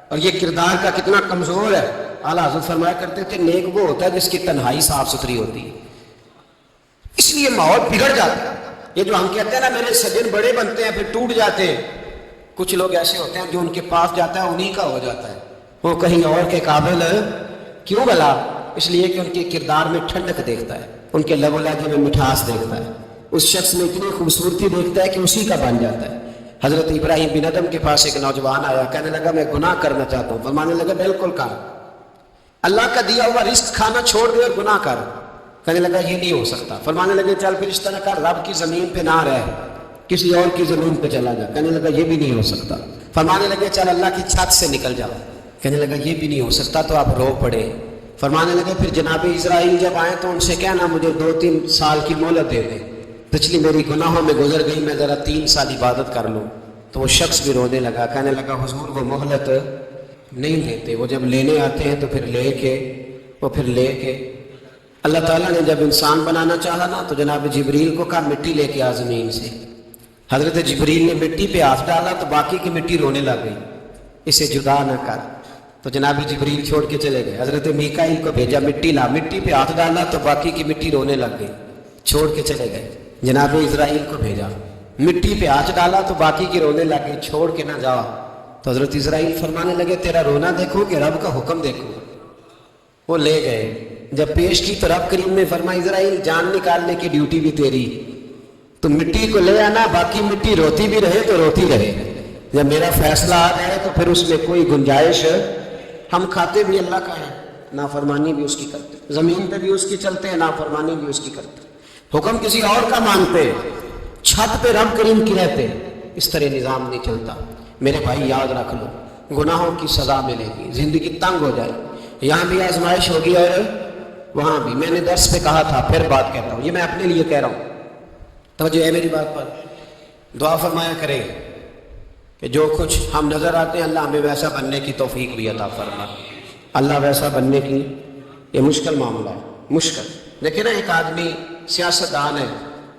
اور یہ کردار کا کتنا کمزور ہے. اعلیٰ حضرت فرمایا کرتے تھے نیک وہ ہوتا ہے جس کی تنہائی صاف ستھری ہوتی ہے. اس لیے ماحول بگڑ جاتا ہے. یہ جو ہم کہتے ہیں نا میرے سجن بڑے بنتے ہیں پھر ٹوٹ جاتے ہیں، کچھ لوگ ایسے ہوتے ہیں جو ان کے پاس جاتا ہے انہی کا ہو جاتا ہے. وہ کہیں اور کے قابل کیوں بلا؟ اس لیے کہ ان کے کردار میں ٹھنڈک دیکھتا ہے، ان کے لب و لہجے میں مٹھاس دیکھتا ہے، اس شخص میں اتنی خوبصورتی دیکھتا ہے کہ اسی کا بن جاتا ہے. حضرت ابراہیم بن ادم کے پاس ایک نوجوان آیا، کہنے لگا میں گناہ کرنا چاہتا ہوں. فرمانے لگا بالکل کر، اللہ کا دیا ہوا رزق کھانا چھوڑ دے اور گناہ کر. کہنے لگا یہ نہیں ہو سکتا. فرمانے لگے چل پھر اس طرح کر، رب کی زمین پہ نہ رہ، کسی اور کی زمین پہ چلا جا. کہنے لگا یہ بھی نہیں ہو سکتا. فرمانے لگے چل اللہ کی چھت سے نکل جاؤ. کہنے لگا یہ بھی نہیں ہو سکتا. تو آپ رو پڑے. فرمانے لگے پھر جناب اسرائیل جب آئیں تو ان سے کہنا مجھے 2-3 سال کی مہلت دے دیں، پچھلی میری گناہوں میں گزر گئی، میں ذرا 3 سال عبادت کر لوں. تو وہ شخص بھی رونے لگا. کہنے لگا حضور وہ مہلت نہیں دیتے، وہ جب لینے آتے ہیں تو پھر لے کے اللہ تعالیٰ نے جب انسان بنانا چاہا نا تو جناب جبریل کو کہا مٹی لے کے آ زمین سے. حضرت جبریل نے مٹی پہ ہاتھ ڈالا تو باقی کی مٹی رونے لگ گئی، اسے جدا نہ کر. تو جناب جبریل چھوڑ کے چلے گئے. حضرت میکائیل کو بھیجا مٹی لا، مٹی پہ ہاتھ ڈالا تو باقی کی مٹی رونے لگ گئی، چھوڑ کے چلے گئے. جناب اسرائیل کو بھیجا، مٹی پہ ہاتھ ڈالا تو باقی کی رونے لگ گئی، چھوڑ کے نہ جاؤ. تو حضرت اسرائیل فرمانے لگے تیرا رونا دیکھو کہ رب کا حکم دیکھو. وہ لے گئے. جب پیش کی تو رب کریم نے فرمایا اسرائیل جان نکالنے کی ڈیوٹی بھی تیری، تو مٹی کو لے آنا، باقی مٹی روتی بھی رہے تو روتی رہے. جب میرا فیصلہ آ جائے تو پھر اس میں کوئی گنجائش، ہم کھاتے بھی اللہ کا ہے، نافرمانی بھی اس کی کرتے، زمین پہ بھی اس کی چلتے ہیں، نافرمانی بھی اس کی کرتے، حکم کسی اور کا مانتے، چھت پہ رب کریم کی رہتے. اس طرح نظام نہیں چلتا. میرے بھائی یاد رکھ لو گناہوں کی سزا ملے گی، زندگی تنگ ہو جائے، یہاں بھی آزمائش ہوگی اور وہاں بھی. میں نے درس پہ کہا تھا، پھر بات کہتا ہوں، یہ میں اپنے لیے کہہ رہا ہوں، توجہ ہے میری بات پر. دعا فرمایا کرے کہ جو کچھ ہم نظر آتے ہیں اللہ ہمیں ویسا بننے کی توفیق بھی عطا فرما. اللہ ویسا بننے کی، یہ مشکل معاملہ ہے، مشکل. دیکھیں نا ایک آدمی سیاستدان ہے،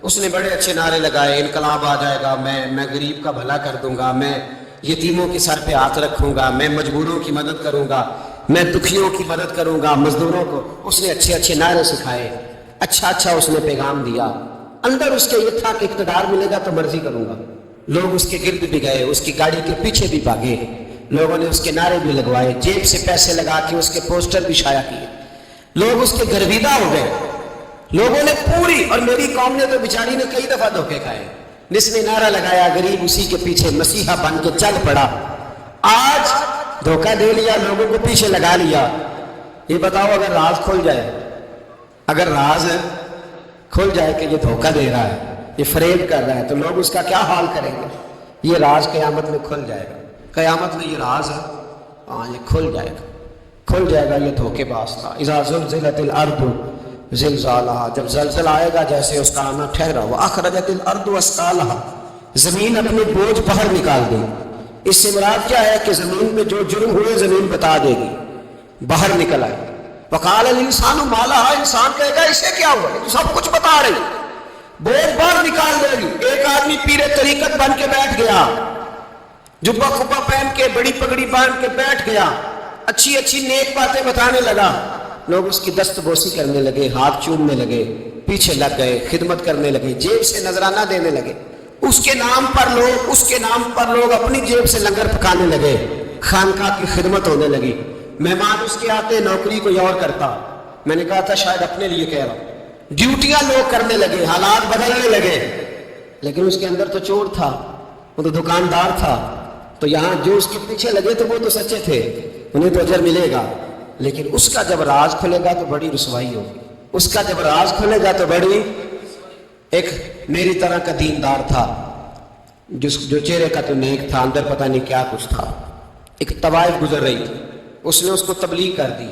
اس نے بڑے اچھے نعرے لگائے، انقلاب آ جائے گا، میں غریب کا بھلا کر دوں گا، میں یتیموں کے سر پہ ہاتھ رکھوں گا، میں مجبوروں کی مدد کروں گا، میں دکھیوں کی مدد کروں گا، مزدوروں کو. اس نے اچھے اچھے نعرے سکھائے، اچھا اس نے پیغام دیا. اندر اس کے یہ تھا کہ اقتدار ملے گا تو مرضی کروں گا. لوگ اس کے گرد بھی گئے، اس کی گاڑی کے پیچھے بھی بھاگے، لوگوں نے اس کے نعرے بھی لگوائے، جیب سے پیسے لگا کے اس کے پوسٹر بھی شائع کیے. لوگ اس کے گرویدہ ہو گئے. لوگوں نے پوری، اور میری قوم نے تو بیچاری نے کئی دفعہ دھوکے کھائے. جس نے نعرہ لگایا غریب اسی کے پیچھے مسیحا بن کے چل پڑا. آج دھوکہ دے لیا، لوگوں کو پیچھے لگا لیا. یہ بتاؤ اگر راز کھل جائے، اگر راز کھل جائے کہ یہ دھوکہ دے رہا ہے، یہ فریب کر رہا ہے، تو لوگ اس کا کیا حال کریں گے؟ یہ راز قیامت میں کھل جائے گا. قیامت میں یہ راز ہے، ہاں یہ کھل جائے گا. یہ دھوکے باز تھا. اذا زلزلت الارض زلزالہا، جب زلزلہ آئے گا جیسے اس کا آنا ٹھہرا. واخرجت الارض اثقالہا، زمین اپنے بوجھ باہر نکال دے. اس سے مراد کیا ہے کہ زمین میں جو جرم ہوئے زمین بتا دے گی، باہر نکل آئے. وقال الانسان ما لہا، انسان کہے گا اسے کیا ہوا، تو سب کچھ بتا رہی، بوجھ باہر نکال دے گی. ایک آدمی پیر طریقت بن کے بیٹھ گیا، جبہ کھپا پہن کے، بڑی پگڑی باندھ کے بیٹھ گیا، اچھی نیک باتیں بتانے لگا. لوگ اس کی دست بوسی کرنے لگے، ہاتھ چومنے لگے، پیچھے لگ گئے، خدمت کرنے لگے، جیب سے نذرانہ دینے لگے۔ اس کے نام پر لوگ اپنی جیب سے لنگر پکانے لگے، خانقاہ کی خدمت ہونے لگی، مہمان اس کے آتے، نوکری کوئی اور کرتا۔ میں نے کہا تھا شاید اپنے لیے کہہ رہا ہوں، ڈیوٹیاں لوگ کرنے لگے، حالات بدلنے لگے، لیکن اس کے اندر تو چور تھا، وہ تو دکاندار تھا، تو یہاں جو اس کے پیچھے لگے تو وہ تو سچے تھے، انہیں تو اجر ملے گا، لیکن اس کا جب راز کھلے گا تو بڑی رسوائی ہوگی، اس کا جب راز کھلے گا تو بڑی۔ ایک میری طرح کا دیندار تھا، جو چہرے کا تو نیک تھا، اندر پتہ نہیں کیا کچھ تھا۔ ایک طوائف گزر رہی تھی، اس نے اس کو تبلیغ کر دی،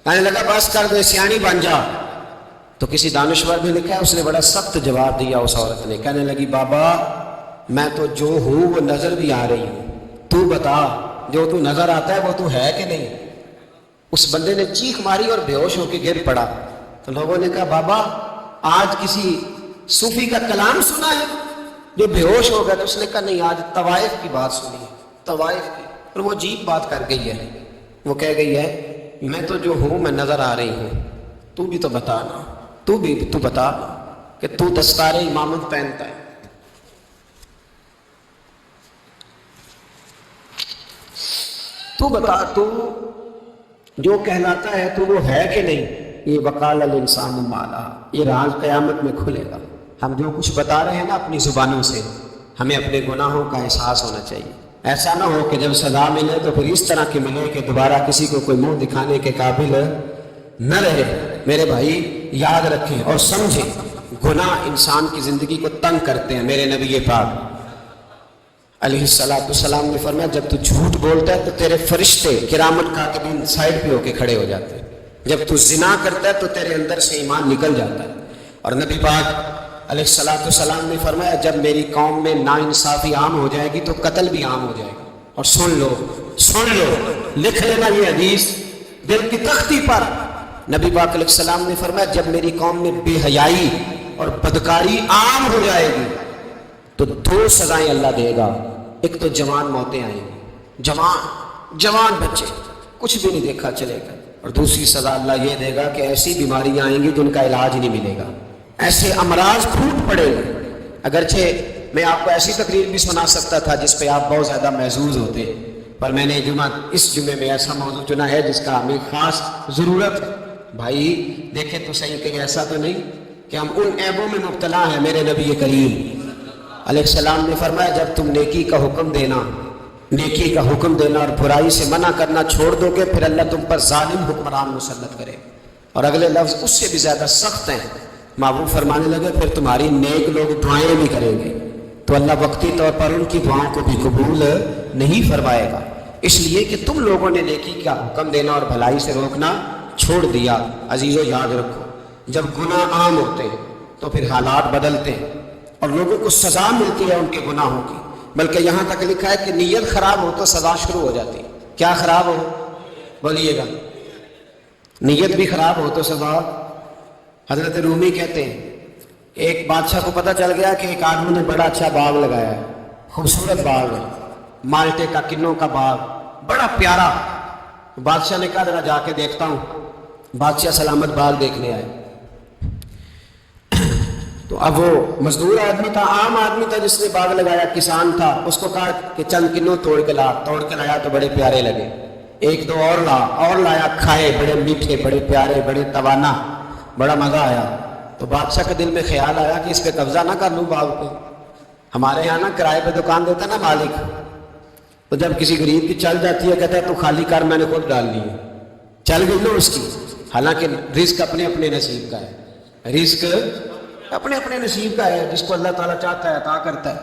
کہنے لگا بس کر دے، سیانی بن جا۔ تو کسی دانشور نے لکھا ہے، اس نے بڑا سخت جواب دیا اس عورت نے، کہنے لگی بابا میں تو جو ہوں وہ نظر بھی آ رہی ہوں، تو بتا جو تو نظر آتا ہے وہ تو ہے کہ نہیں؟ اس بندے نے چیخ ماری اور بے ہوش ہو کے گر پڑا۔ تو لوگوں نے کہا بابا آج کسی صوفی کا کلام سنا ہے جو بے ہوش ہو گیا؟ تو اس نے کہا نہیں، آج طوائف کی بات سنی ہے، طوائف کی، اور وہ عجیب بات کر گئی ہے، وہ کہہ گئی ہے میں تو جو ہوں میں نظر آ رہی ہوں، تو بھی تو بتا نا، تو بتا کہ تو دستار امامت پہنتا ہے، تو بتا تو جو کہلاتا ہے تو وہ ہے کہ نہیں؟ یہ وقال الانسان مالا، یہ راز قیامت میں کھلے گا۔ ہم جو کچھ بتا رہے ہیں نا اپنی زبانوں سے، ہمیں اپنے گناہوں کا احساس ہونا چاہیے۔ ایسا نہ ہو کہ جب سزا ملے تو پھر اس طرح کی ملے کہ دوبارہ کسی کو کوئی منہ دکھانے کے قابل نہ رہے۔ میرے بھائی یاد رکھیں اور سمجھیں، گناہ انسان کی زندگی کو تنگ کرتے ہیں۔ میرے نبی پاک علیہ السلام نے فرمایا جب تو جھوٹ بولتا ہے تو تیرے فرشتے کرامت کاتبین سائڈ پہ ہو کے کھڑے ہو جاتے ہیں، جب تو زنا کرتا ہے تو تیرے اندر سے ایمان نکل جاتا ہے۔ اور نبی پاک علیہ السلام نے فرمایا جب میری قوم میں ناانصافی عام ہو جائے گی تو قتل بھی عام ہو جائے گا۔ اور سن لو لکھ لینا یہ حدیث دل کی تختی پر، نبی پاک علیہ السلام نے فرمایا جب میری قوم میں بے حیائی اور بدکاری عام ہو جائے گی تو دو سزائیں اللہ دے گا، ایک تو جوان موتیں آئیں گی، جوان بچے کچھ بھی نہیں دیکھا چلے گا، اور دوسری سزا اللہ یہ دے گا کہ ایسی بیماریاں آئیں گی جن کا علاج نہیں ملے گا، ایسے امراض پھوٹ پڑے گا۔ اگرچہ میں آپ کو ایسی تقریر بھی سنا سکتا تھا جس پہ آپ بہت زیادہ محظوظ ہوتے، پر میں نے اس جمعے میں ایسا موضوع چنا ہے جس کا ہمیں خاص ضرورت ہے۔ بھائی دیکھیں تو صحیح کہ ایسا تو نہیں کہ ہم ان عیبوں میں مبتلا ہیں۔ میرے نبی کریم علیہ السلام نے فرمایا جب تم نیکی کا حکم دینا اور برائی سے منع کرنا چھوڑ دو گے پھر اللہ تم پر ظالم حکمران مسلط کرے۔ اور اگلے لفظ اس سے بھی زیادہ سخت ہیں، محبوب فرمانے لگے پھر تمہاری نیک لوگ دعائیں بھی کریں گے تو اللہ وقتی طور پر ان کی دعاؤں کو بھی قبول نہیں فرمائے گا، اس لیے کہ تم لوگوں نے نیکی کا حکم دینا اور بھلائی سے روکنا چھوڑ دیا۔ عزیزو یاد رکھو جب گناہ عام ہوتے ہیں تو پھر حالات بدلتے ہیں اور لوگوں کو سزا ملتی ہے ان کے گناہوں کی، بلکہ یہاں تک لکھا ہے کہ نیت خراب ہو تو سزا شروع ہو جاتی ہے۔ کیا خراب ہو؟ بولیے گا، نیت بھی خراب ہو تو سزا۔ حضرت رومی کہتے ہیں ایک بادشاہ کو پتہ چل گیا کہ ایک آدمی نے بڑا اچھا باغ لگایا ہے، خوبصورت باغ ہے، مالٹے کا کنوں کا باغ، بڑا پیارا۔ بادشاہ نے کہا ذرا جا کے دیکھتا ہوں۔ بادشاہ سلامت باغ دیکھنے آئے تو اب وہ مزدور آدمی تھا، عام آدمی تھا جس نے باغ لگایا، کسان تھا، اس کو کہا کہ چند کنوں توڑ کے لایا تو بڑے پیارے لگے، ایک دو اور لایا، کھائے، بڑے میٹھے، بڑے پیارے، بڑے توانا، بڑا مزہ آیا۔ تو بادشاہ کے دل میں خیال آیا کہ اس پہ قبضہ نہ کر لوں باغ پہ۔ ہمارے یہاں نا کرائے پہ دکان دیتا نا مالک، تو جب کسی غریب کی چل جاتی ہے کہتا ہے تو خالی کر، میں نے خود ڈال لی ہے، چل گئی نا اس کی۔ حالانکہ رزق اپنے اپنے نصیب کا ہے، رزق اپنے اپنے نصیب کا ہے، جس کو اللہ تعالیٰ چاہتا ہے عطا کرتا ہے۔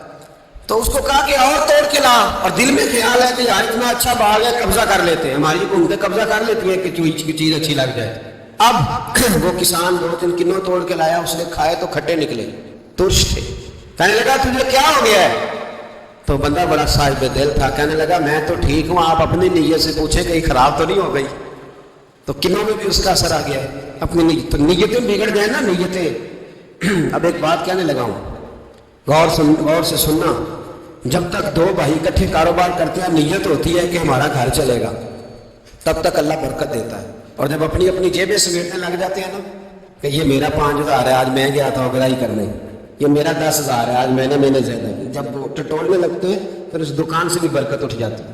تو اس کو کہا کہ اور توڑ کے لا، اور دل میں خیال ہے کہ یار اتنا اچھا باغ ہے قبضہ کر لیتے ہیں، ہماری حکومتیں قبضہ کر لیتی ہیں کہ چیز اچھی لگ جائے۔ اب وہ کسان 2-3 کنوں توڑ کے لایا، اس نے کھائے تو کھٹے نکلے، ترش تھے۔ کہنے لگا تجھے کیا ہو گیا ہے؟ تو بندہ بڑا صاحب دل تھا، کہنے لگا میں تو ٹھیک ہوں، آپ اپنی نیت سے پوچھیں کہیں خراب تو نہیں ہو گئی؟ تو کنوں میں بھی اس کا اثر آ گیا ہے، اپنی نیت، تو نیتیں بگڑ گئے نا، نیتیں۔ اب ایک بات کہنے لگا ہوں، غور سے سننا، جب تک دو بھائی اکٹھے کاروبار کرتے ہیں نیت ہوتی ہے کہ ہمارا گھر چلے گا، تب تک اللہ برکت دیتا ہے۔ اور جب اپنی اپنی جیبیں سمیٹنے لگ جاتے ہیں نا کہ یہ میرا 5,000 ہے آج میں گیا تھا اگرائی کرنے، یہ میرا 10,000 ہے آج میں نے زیادہ کی، جب وہ ٹٹولنے لگتے ہیں پھر اس دکان سے بھی برکت اٹھ جاتی ہے،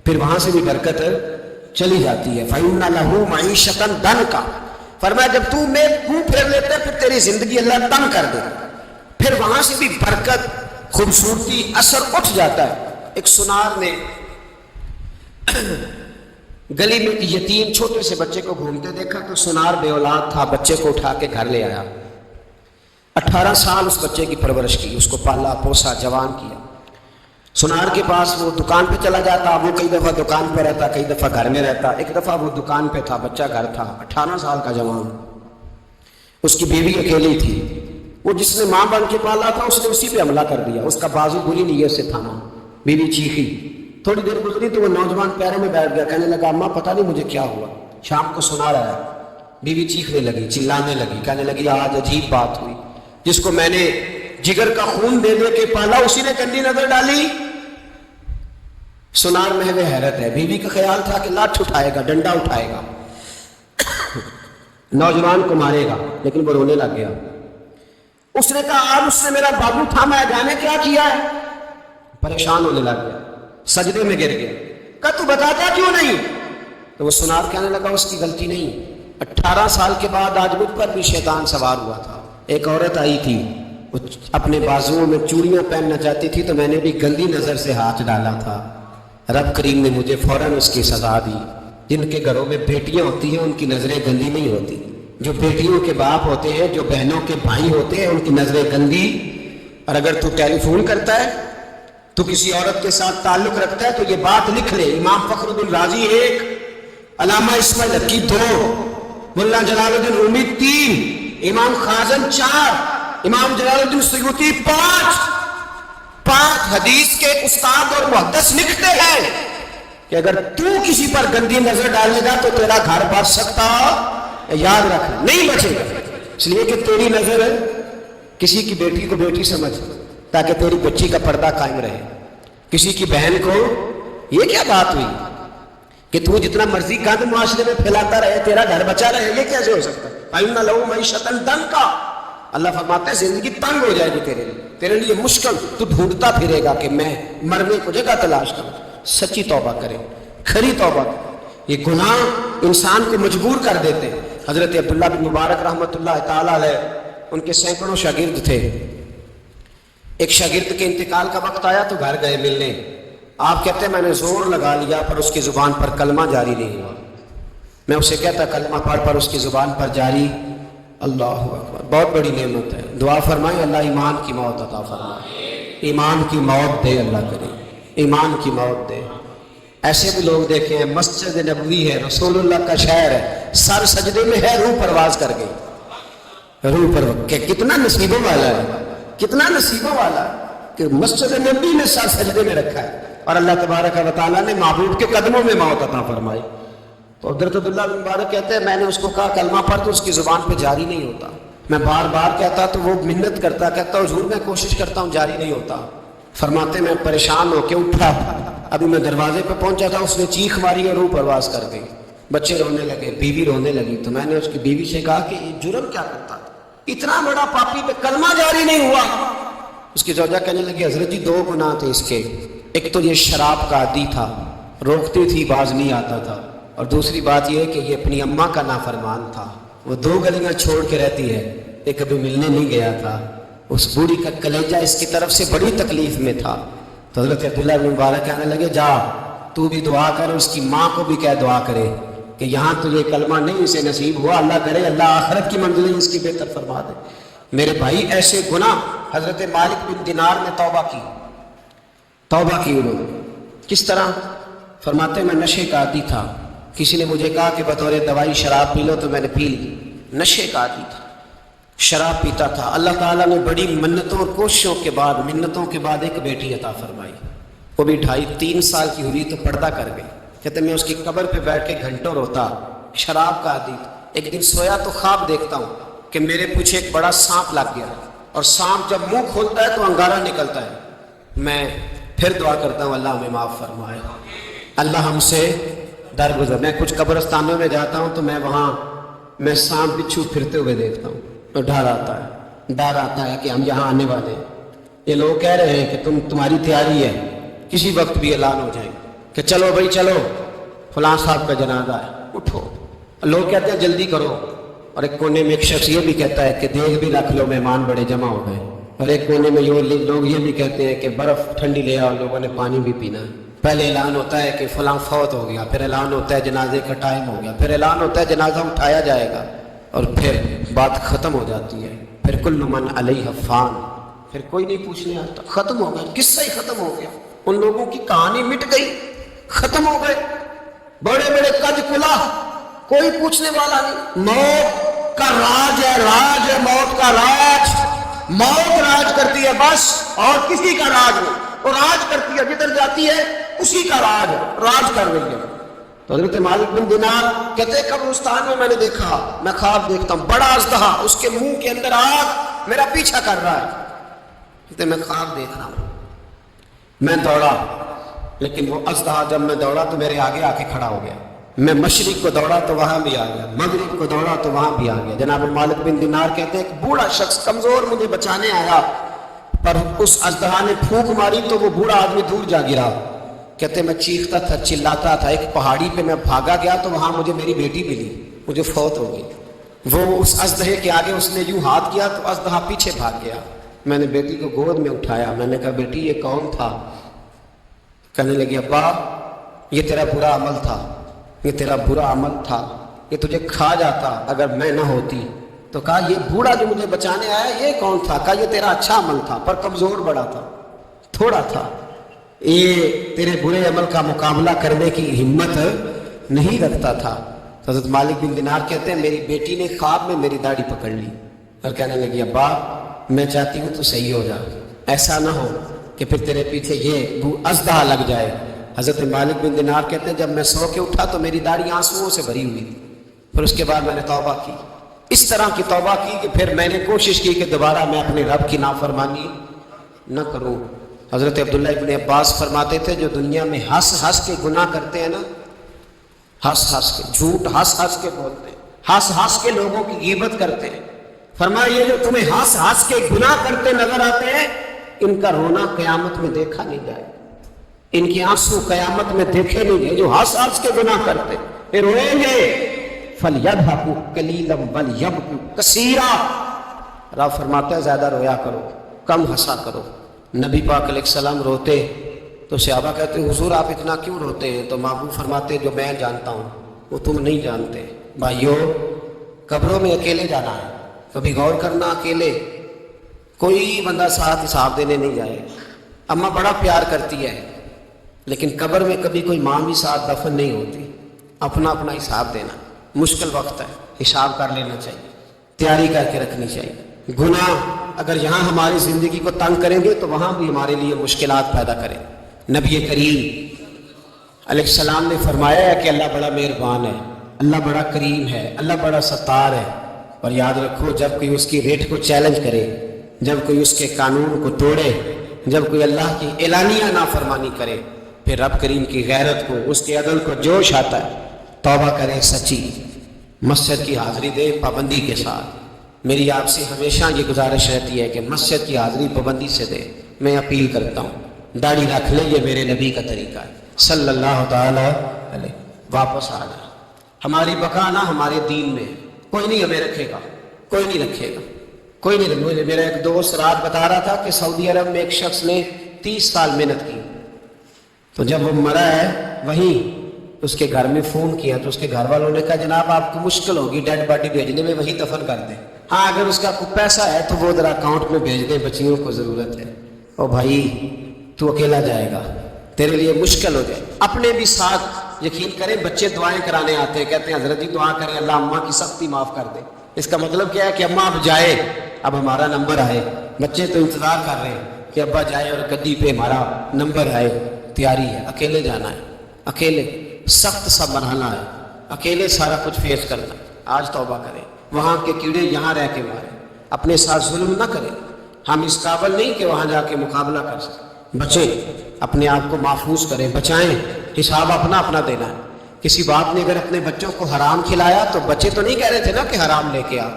پھر وہاں سے بھی برکت چلی جاتی ہے۔ فَإِنَّ لَهُ مَعِيشَةً ضَنْكَ، فرمایا جب تو میں منہ پھیر لیتا ہے پھر تیری زندگی اللہ تنگ کر دے، پھر وہاں سے بھی برکت، خوبصورتی، اثر اٹھ جاتا ہے۔ ایک سنار نے گلی میں یتیم چھوٹے سے بچے کو گھومتے دیکھا تو سنار بے اولاد تھا، بچے کو اٹھا کے گھر لے آیا، 18 سال اس بچے کی پرورش کی، اس کو پالا پوسا جوان کیا۔ سنار کے پاس وہ دکان پہ چلا جاتا، وہ کئی دفعہ دکان پہ رہتا، کئی دفعہ گھر میں رہتا، ایک دفعہ وہ دکان پہ تھا، بچہ گھر تھا، 18 سال کا جوان، اس کی بیوی اکیلی تھی، وہ جس نے ماں بن کے پالا تھا اس نے اسی پہ حملہ کر دیا، اس کا بازو بری نیت سے تھاما، بیوی چیخی، تھوڑی دیر گزری تو وہ نوجوان پیروں میں بیٹھ گیا، کہنے لگا اماں پتہ نہیں مجھے کیا ہوا، شام کو سنار آیا، بیوی چیخنے لگی، چلانے لگی، کہنے لگی آج عجیب بات ہوئی، جس کو میں نے جگر کا خون دے دے کے پالا اسی نے گندی نظر ڈالی۔ سنار محو حیرت ہے، بیوی کا خیال تھا کہ لاٹھ اٹھائے گا، ڈنڈا اٹھائے گا، نوجوان کو مارے گا، لیکن وہ رونے لگ گیا۔ اس نے کہا آج اس نے میرا بابو تھاما ہے، جانے کیا کیا ہے، پریشان ہونے لگ گیا، سجدے میں گر گیا، کہا تو بتاتا کیوں نہیں؟ تو وہ سنار کہنے لگا اس کی غلطی نہیں، 18 سال کے بعد آج مجھ پر بھی شیطان سوار ہوا تھا، ایک عورت آئی تھی، وہ اپنے بازوؤں میں چوڑیاں پہننا چاہتی تھی تو میں نے بھی گندی نظر سے ہاتھ ڈالا تھا، رب کریم نے مجھے فوراً اس کی سزا دی۔ جن کے گھروں میں بیٹیاں ہوتی ہیں ان کی نظریں گندی نہیں ہوتی، جو بیٹیوں کے باپ ہوتے ہیں، جو بہنوں کے بھائی ہوتے ہیں، ان کی نظریں گندی۔ اور اگر تو ٹیلی فون کرتا ہے، تو کسی عورت کے ساتھ تعلق رکھتا ہے تو یہ بات لکھ لے، امام فخر الدین رازی 1، علامہ اسماعیل حقی 2، ملا جلال الدین رومی 3، امام خازن 4، امام جلال الدین سیوطی 5 حدیث کے استاد اور محدث لکھتے ہیں کہ اگر تو کسی پر گندی نظر ڈالے گا تو تیرا گھر بچ سکتا، یاد رکھ نہیں بچے گا، اس لیے کہ تیری نظر کسی کی بیٹی کو بیٹی سمجھ تاکہ تیری بچی کا پردہ قائم رہے، کسی کی بہن کو، یہ کیا بات ہوئی کہ تو جتنا مرضی گند معاشرے میں پھیلاتا رہے تیرا گھر بچا رہے، یہ کیسے ہو سکتا ہے؟ فَإِنَّ لَهُ مَعِيشَةً ضَنْكَ، اللہ فرماتا ہے زندگی تنگ ہو جائے گی تیرے لیے مشکل، تو ڈھونڈتا پھرے گا کہ میں مرنے کو جگہ تلاش کروں۔ سچی توبہ کرے، کھری توبہ کرے، یہ گناہ انسان کو مجبور کر دیتے ہیں۔ حضرت عبداللہ بن مبارک رحمۃ اللہ تعالیٰ علیہ، ان کے سینکڑوں شاگرد تھے، ایک شاگرد کے انتقال کا وقت آیا تو گھر گئے ملنے، آپ کہتے ہیں میں نے زور لگا لیا پر اس کی زبان پر کلمہ جاری نہیں ہوا، میں اسے کہتا کلمہ پڑھ پر اس کی زبان پر جاری، اللہ اکبر، بہت بڑی نعمت ہے، دعا فرمائیں اللہ ایمان کی موت عطا فرمائے، ایمان کی موت دے اللہ کرے، ایمان کی موت دے۔ ایسے بھی لوگ دیکھے ہیں، مسجد نبوی ہے، رسول اللہ کا شہر ہے، سر سجدے میں ہے، روح پرواز کر گئی، روح پر کہ کتنا نصیبوں والا ہے، کتنا نصیبوں والا ہے کہ مسجد نبوی میں سر سجدے میں رکھا ہے، اور اللہ تبارک و تعالیٰ نے محبوب کے قدموں میں موت عطا فرمائی۔ تو حضرت عبداللہ بن مبارک کہتے ہیں میں نے اس کو کہا کلمہ پڑھ تو اس کی زبان پہ جاری نہیں ہوتا، میں بار بار کہتا تو وہ منت کرتا، کہتا حضور میں کوشش کرتا ہوں جاری نہیں ہوتا۔ فرماتے میں پریشان ہو کے اٹھا، ابھی میں دروازے پہ پہنچا تھا اس نے چیخ ماری اور روح پرواز کر گئی، بچے رونے لگے، بیوی رونے لگی، تو میں نے اس کی بیوی سے کہا کہ یہ جرم کیا کرتا تھا، اتنا بڑا پاپی پہ کلمہ جاری نہیں ہوا۔ اس کی زوجہ کہنے لگی حضرت جی 2 گناہ تھے اس کے، ایک تو یہ شراب کا عادی تھا، روکتی تھی باز نہیں آتا تھا، اور دوسری بات یہ کہ یہ اپنی اماں کا نافرمان تھا، وہ 2 گلیاں چھوڑ کے رہتی ہے، یہ کبھی ملنے نہیں گیا تھا، اس بوڑھی کا کلیجہ اس کی طرف سے بڑی تکلیف میں تھا۔ تو حضرت عبداللہ بن مبارک کہنے لگے جا تو بھی دعا کر، اس کی ماں کو بھی کہہ دعا کرے کہ یہاں تو یہ کلمہ نہیں اسے نصیب ہوا، اللہ کرے اللہ آخرت کی منزلیں اس کی بہتر فرما دے۔ میرے بھائی ایسے گناہ، حضرت مالک بن دینار نے توبہ کی انہوں نے، کس طرح؟ فرماتے میں نشے کا عادی تھا، کسی نے مجھے کہا کہ بطور دوائی شراب پی لو تو میں نے پی لی، نشے کا عادی تھا، شراب پیتا تھا۔ اللہ تعالیٰ نے بڑی منتوں اور کوششوں کے بعد، منتوں کے بعد ایک بیٹی عطا فرمائی، وہ بھی 2.5-3 سال کی ہوئی تو پردہ کر گئی۔ کہتے میں اس کی قبر پہ بیٹھ کے گھنٹوں روتا، شراب کا عادی تھا۔ ایک دن سویا تو خواب دیکھتا ہوں کہ میرے پیچھے ایک بڑا سانپ لگ گیا، اور سانپ جب منہ کھولتا ہے تو انگارہ نکلتا ہے۔ میں پھر دعا کرتا ہوں اللہ ہمیں معاف فرمائے، اللہ ہم سے درگزر. میں کچھ قبرستانوں میں جاتا ہوں تو میں وہاں میں سانپ بچھو پھرتے ہوئے دیکھتا ہوں تو ڈر آتا ہے کہ ہم یہاں آنے والے ہیں. یہ لوگ کہہ رہے ہیں کہ تمہاری تیاری ہے, کسی وقت بھی اعلان ہو جائے کہ چلو بھائی چلو فلاں صاحب کا جنازہ ہے, اٹھو. لوگ کہتے ہیں جلدی کرو, اور ایک کونے میں ایک شخص یہ بھی کہتا ہے کہ دیگ بھی رکھ لو, مہمان بڑے جمع ہو گئے. اور ایک کونے میں لوگ یہ بھی کہتے ہیں کہ برف ٹھنڈی لے آؤ, لوگوں نے پانی بھی پینا ہے. پہلے اعلان ہوتا ہے کہ فلاں فوت ہو گیا, پھر اعلان ہوتا ہے جنازے کا ٹائم ہو گیا, پھر اعلان ہوتا ہے جنازہ اٹھایا جائے گا, اور پھر بات ختم ہو جاتی ہے. پھر کل من علیہ فان, پھر کوئی نہیں پوچھنے آتا, ختم ہو گیا, قصہ ہی ختم ہو گیا. ان لوگوں کی کہانی مٹ گئی, ختم ہو گئے. بڑے بڑے قد کلا, کوئی پوچھنے والا نہیں. موت کا راج ہے, راج ہے موت کا راج. موت راج کرتی ہے بس, اور کسی کا راج نہیں. اور راج کرتی ہے, جدھر جاتی ہے اسی کا راج ہے, راج کر رہی ہے. تو حضرت مالک بن دینار کہتے ہیں قبرستان میں نے دیکھا, میں خواب دیکھتا ہوں, بڑا اژدہا, اس کے منہ کے اندر آگ, میرا پیچھا کر رہا ہے. کہتے میں خواب دیکھ رہا ہوں. میں دوڑا, لیکن وہ اژدہا جب میں دوڑا تو میرے آگے آ کے کھڑا ہو گیا. میں مشرق کو دوڑا تو وہاں بھی آ گیا, مغرب کو دوڑا تو وہاں بھی آ گیا. جناب مالک بن دینار کہتے ہیں ایک بوڑھا شخص کمزور مجھے بچانے آیا, پر اس اژدہا نے پھونک ماری تو وہ بوڑھا آدمی دور جا گرا. کہتے میں چیختا تھا, چلاتا تھا. ایک پہاڑی پہ میں بھاگا گیا تو وہاں مجھے میری بیٹی ملی, مجھے فوت ہو گئی. وہ اس اژدہے کے آگے اس نے یوں ہاتھ کیا تو اژدہا پیچھے بھاگ گیا. میں نے بیٹی کو گود میں اٹھایا, میں نے کہا بیٹی یہ کون تھا؟ کہنے لگی ابا یہ تیرا برا عمل تھا, یہ تیرا برا عمل تھا, یہ تجھے کھا جاتا اگر میں نہ ہوتی. تو کہا یہ بوڑھا جو مجھے بچانے آیا یہ کون تھا؟ کہا یہ تیرا اچھا عمل تھا, پر کمزور بڑا تھا, تھوڑا تھا. یہ تیرے برے عمل کا مقابلہ کرنے کی ہمت نہیں رکھتا تھا. حضرت مالک بن دینار کہتے ہیں میری بیٹی نے خواب میں میری داڑھی پکڑ لی اور کہنے لگی ابا میں چاہتی ہوں تو صحیح ہو جا, ایسا نہ ہو کہ پھر تیرے پیچھے یہ اژدہا لگ جائے. حضرت مالک بن دینار کہتے ہیں جب میں سو کے اٹھا تو میری داڑھی آنسوؤں سے بھری ہوئی تھی. پھر اس کے بعد میں نے توبہ کی, اس طرح کی توبہ کی کہ پھر میں نے کوشش کی کہ دوبارہ میں اپنے رب کی نافرمانی نہ کروں. حضرت عبداللہ ابن عباس فرماتے تھے جو دنیا میں ہنس ہنس کے گناہ کرتے ہیں نا, ہنس ہنس کے جھوٹ ہنس ہنس کے بولتے ہیں, ہنس ہنس کے لوگوں کی غیبت کرتے ہیں, فرمایا یہ جو تمہیں ہنس ہنس کے گناہ کرتے نظر آتے ہیں ان کا رونا قیامت میں دیکھا نہیں جائے, ان کے آنسو قیامت میں دیکھے نہیں گئے. جو ہنس ہنس کے گناہ کرتے پھر روئیں گے, فَلْيَضْحَكُوا قَلِيلًا وَلْيَبْكُوا كَثِيرًا. رب فرماتا ہے زیادہ رویا کرو, کم ہنسا کرو. نبی پاک علیہ السلام روتے تو صحابہ کہتے ہیں حضور آپ اتنا کیوں روتے ہیں؟ تو محبوب فرماتے جو میں جانتا ہوں وہ تم نہیں جانتے. بھائیو قبروں میں اکیلے جانا ہے, کبھی غور کرنا, اکیلے کوئی بندہ ساتھ حساب دینے نہیں جائے. اماں بڑا پیار کرتی ہے لیکن قبر میں کبھی کوئی ماں بھی ساتھ دفن نہیں ہوتی. اپنا اپنا حساب دینا مشکل وقت ہے, حساب کر لینا چاہیے, تیاری کر کے رکھنی چاہیے. گناہ اگر یہاں ہماری زندگی کو تنگ کریں گے تو وہاں بھی ہمارے لیے مشکلات پیدا کریں. نبی کریم علیہ السلام نے فرمایا ہے کہ اللہ بڑا مہربان ہے, اللہ بڑا کریم ہے, اللہ بڑا ستار ہے. اور یاد رکھو جب کوئی اس کی ریٹ کو چیلنج کرے, جب کوئی اس کے قانون کو توڑے, جب کوئی اللہ کی اعلانیہ نافرمانی کرے, پھر رب کریم کی غیرت کو, اس کے عدل کو جوش آتا ہے. توبہ کرے سچی, مسجد کی حاضری دے پابندی کے ساتھ. میری آپ سے ہمیشہ یہ گزارش رہتی ہے کہ مسجد کی حاضری پابندی سے دے. میں اپیل کرتا ہوں داڑھی رکھ لیں, یہ میرے نبی کا طریقہ ہے صلی اللہ تعالی علیہ. واپس آ جائے, ہماری بقا نہ ہمارے دین میں, کوئی نہیں ہمیں رکھے گا, کوئی نہیں رکھے گا, کوئی نہیں رکھے. میرا ایک دوست رات بتا رہا تھا کہ سعودی عرب میں ایک شخص نے 30 سال محنت کی, تو جب وہ مرا ہے وہیں اس کے گھر میں فون کیا تو اس کے گھر والوں نے کہا جناب آپ کو مشکل ہوگی ڈیڈ باڈی بھیجنے میں, وہیں دفن کر دیں. ہاں اگر اس کا کوئی پیسہ ہے تو وہ ذرا اکاؤنٹ میں بھیج دیں, بچیوں کو ضرورت ہے. او بھائی تو اکیلا جائے گا, تیرے لیے مشکل ہو جائے. اپنے بھی ساتھ یقین کریں, بچے دعائیں کرانے آتے ہیں, کہتے ہیں حضرت جی دعا کریں اللہ اماں کی سختی معاف کر دے. اس کا مطلب کیا ہے کہ اماں اب جائے, اب ہمارا نمبر آئے. بچے تو انتظار کر رہے ہیں کہ ابا جائے اور گدی پہ ہمارا نمبر آئے. تیاری ہے, اکیلے جانا ہے, اکیلے سخت سا مرحلہ ہے, اکیلے سارا کچھ فیس کرنا. آج توبہ کریں, وہاں کے کیڑے یہاں رہ کے ماریں, اپنے ساتھ ظلم نہ کریں. ہم اس قابل نہیں کہ وہاں جا کے مقابلہ کر سکیں. بچیں, اپنے آپ کو محفوظ کریں, بچائیں, حساب اپنا اپنا دینا ہے. کسی باپ نے اگر اپنے بچوں کو حرام کھلایا تو بچے تو نہیں کہہ رہے تھے نا کہ حرام لے کے آ،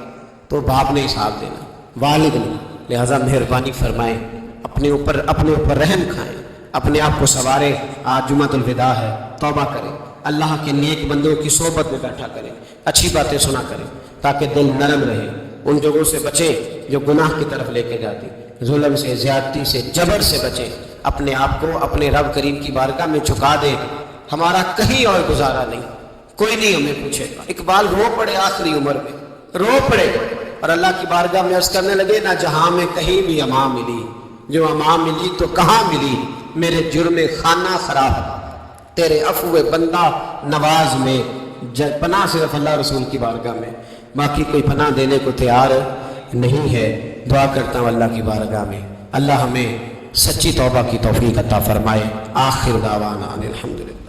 تو باپ نے حساب دینا، والد نے۔ لہٰذا مہربانی فرمائیں، اپنے اوپر رحم کھائیں، اپنے آپ کو سنواریں۔ آج جمعۃ الوداع ہے، توبہ کریں، اللہ کے نیک بندوں کی صحبت میں بیٹھا کریں، اچھی باتیں سنا کریں تاکہ دل نرم رہے۔ ان جگہوں سے بچیں جو گناہ کی طرف لے کے جاتی، ظلم سے، زیادتی سے، جبر سے بچیں۔ اپنے آپ کو اپنے رب کریم کی بارگاہ میں جھکا دیں، ہمارا کہیں اور گزارا نہیں، کوئی نہیں ہمیں پوچھے گا۔ اقبال رو پڑے آخری عمر میں، رو پڑے اور اللہ کی بارگاہ میں عرض کرنے لگے، نہ جہاں میں کہیں بھی امان ملی، جو امان ملی تو کہاں ملی، میرے جرم خانہ خراب، تیرے عفو بندہ نواز میں، پناہ صرف اللہ رسول کی بارگاہ میں، باقی کوئی پناہ دینے کو تیار نہیں ہے۔ دعا کرتا ہوں اللہ کی بارگاہ میں اللہ ہمیں سچی توبہ کی توفیق عطا فرمائے۔ آخر دعوانا ان الحمدللہ۔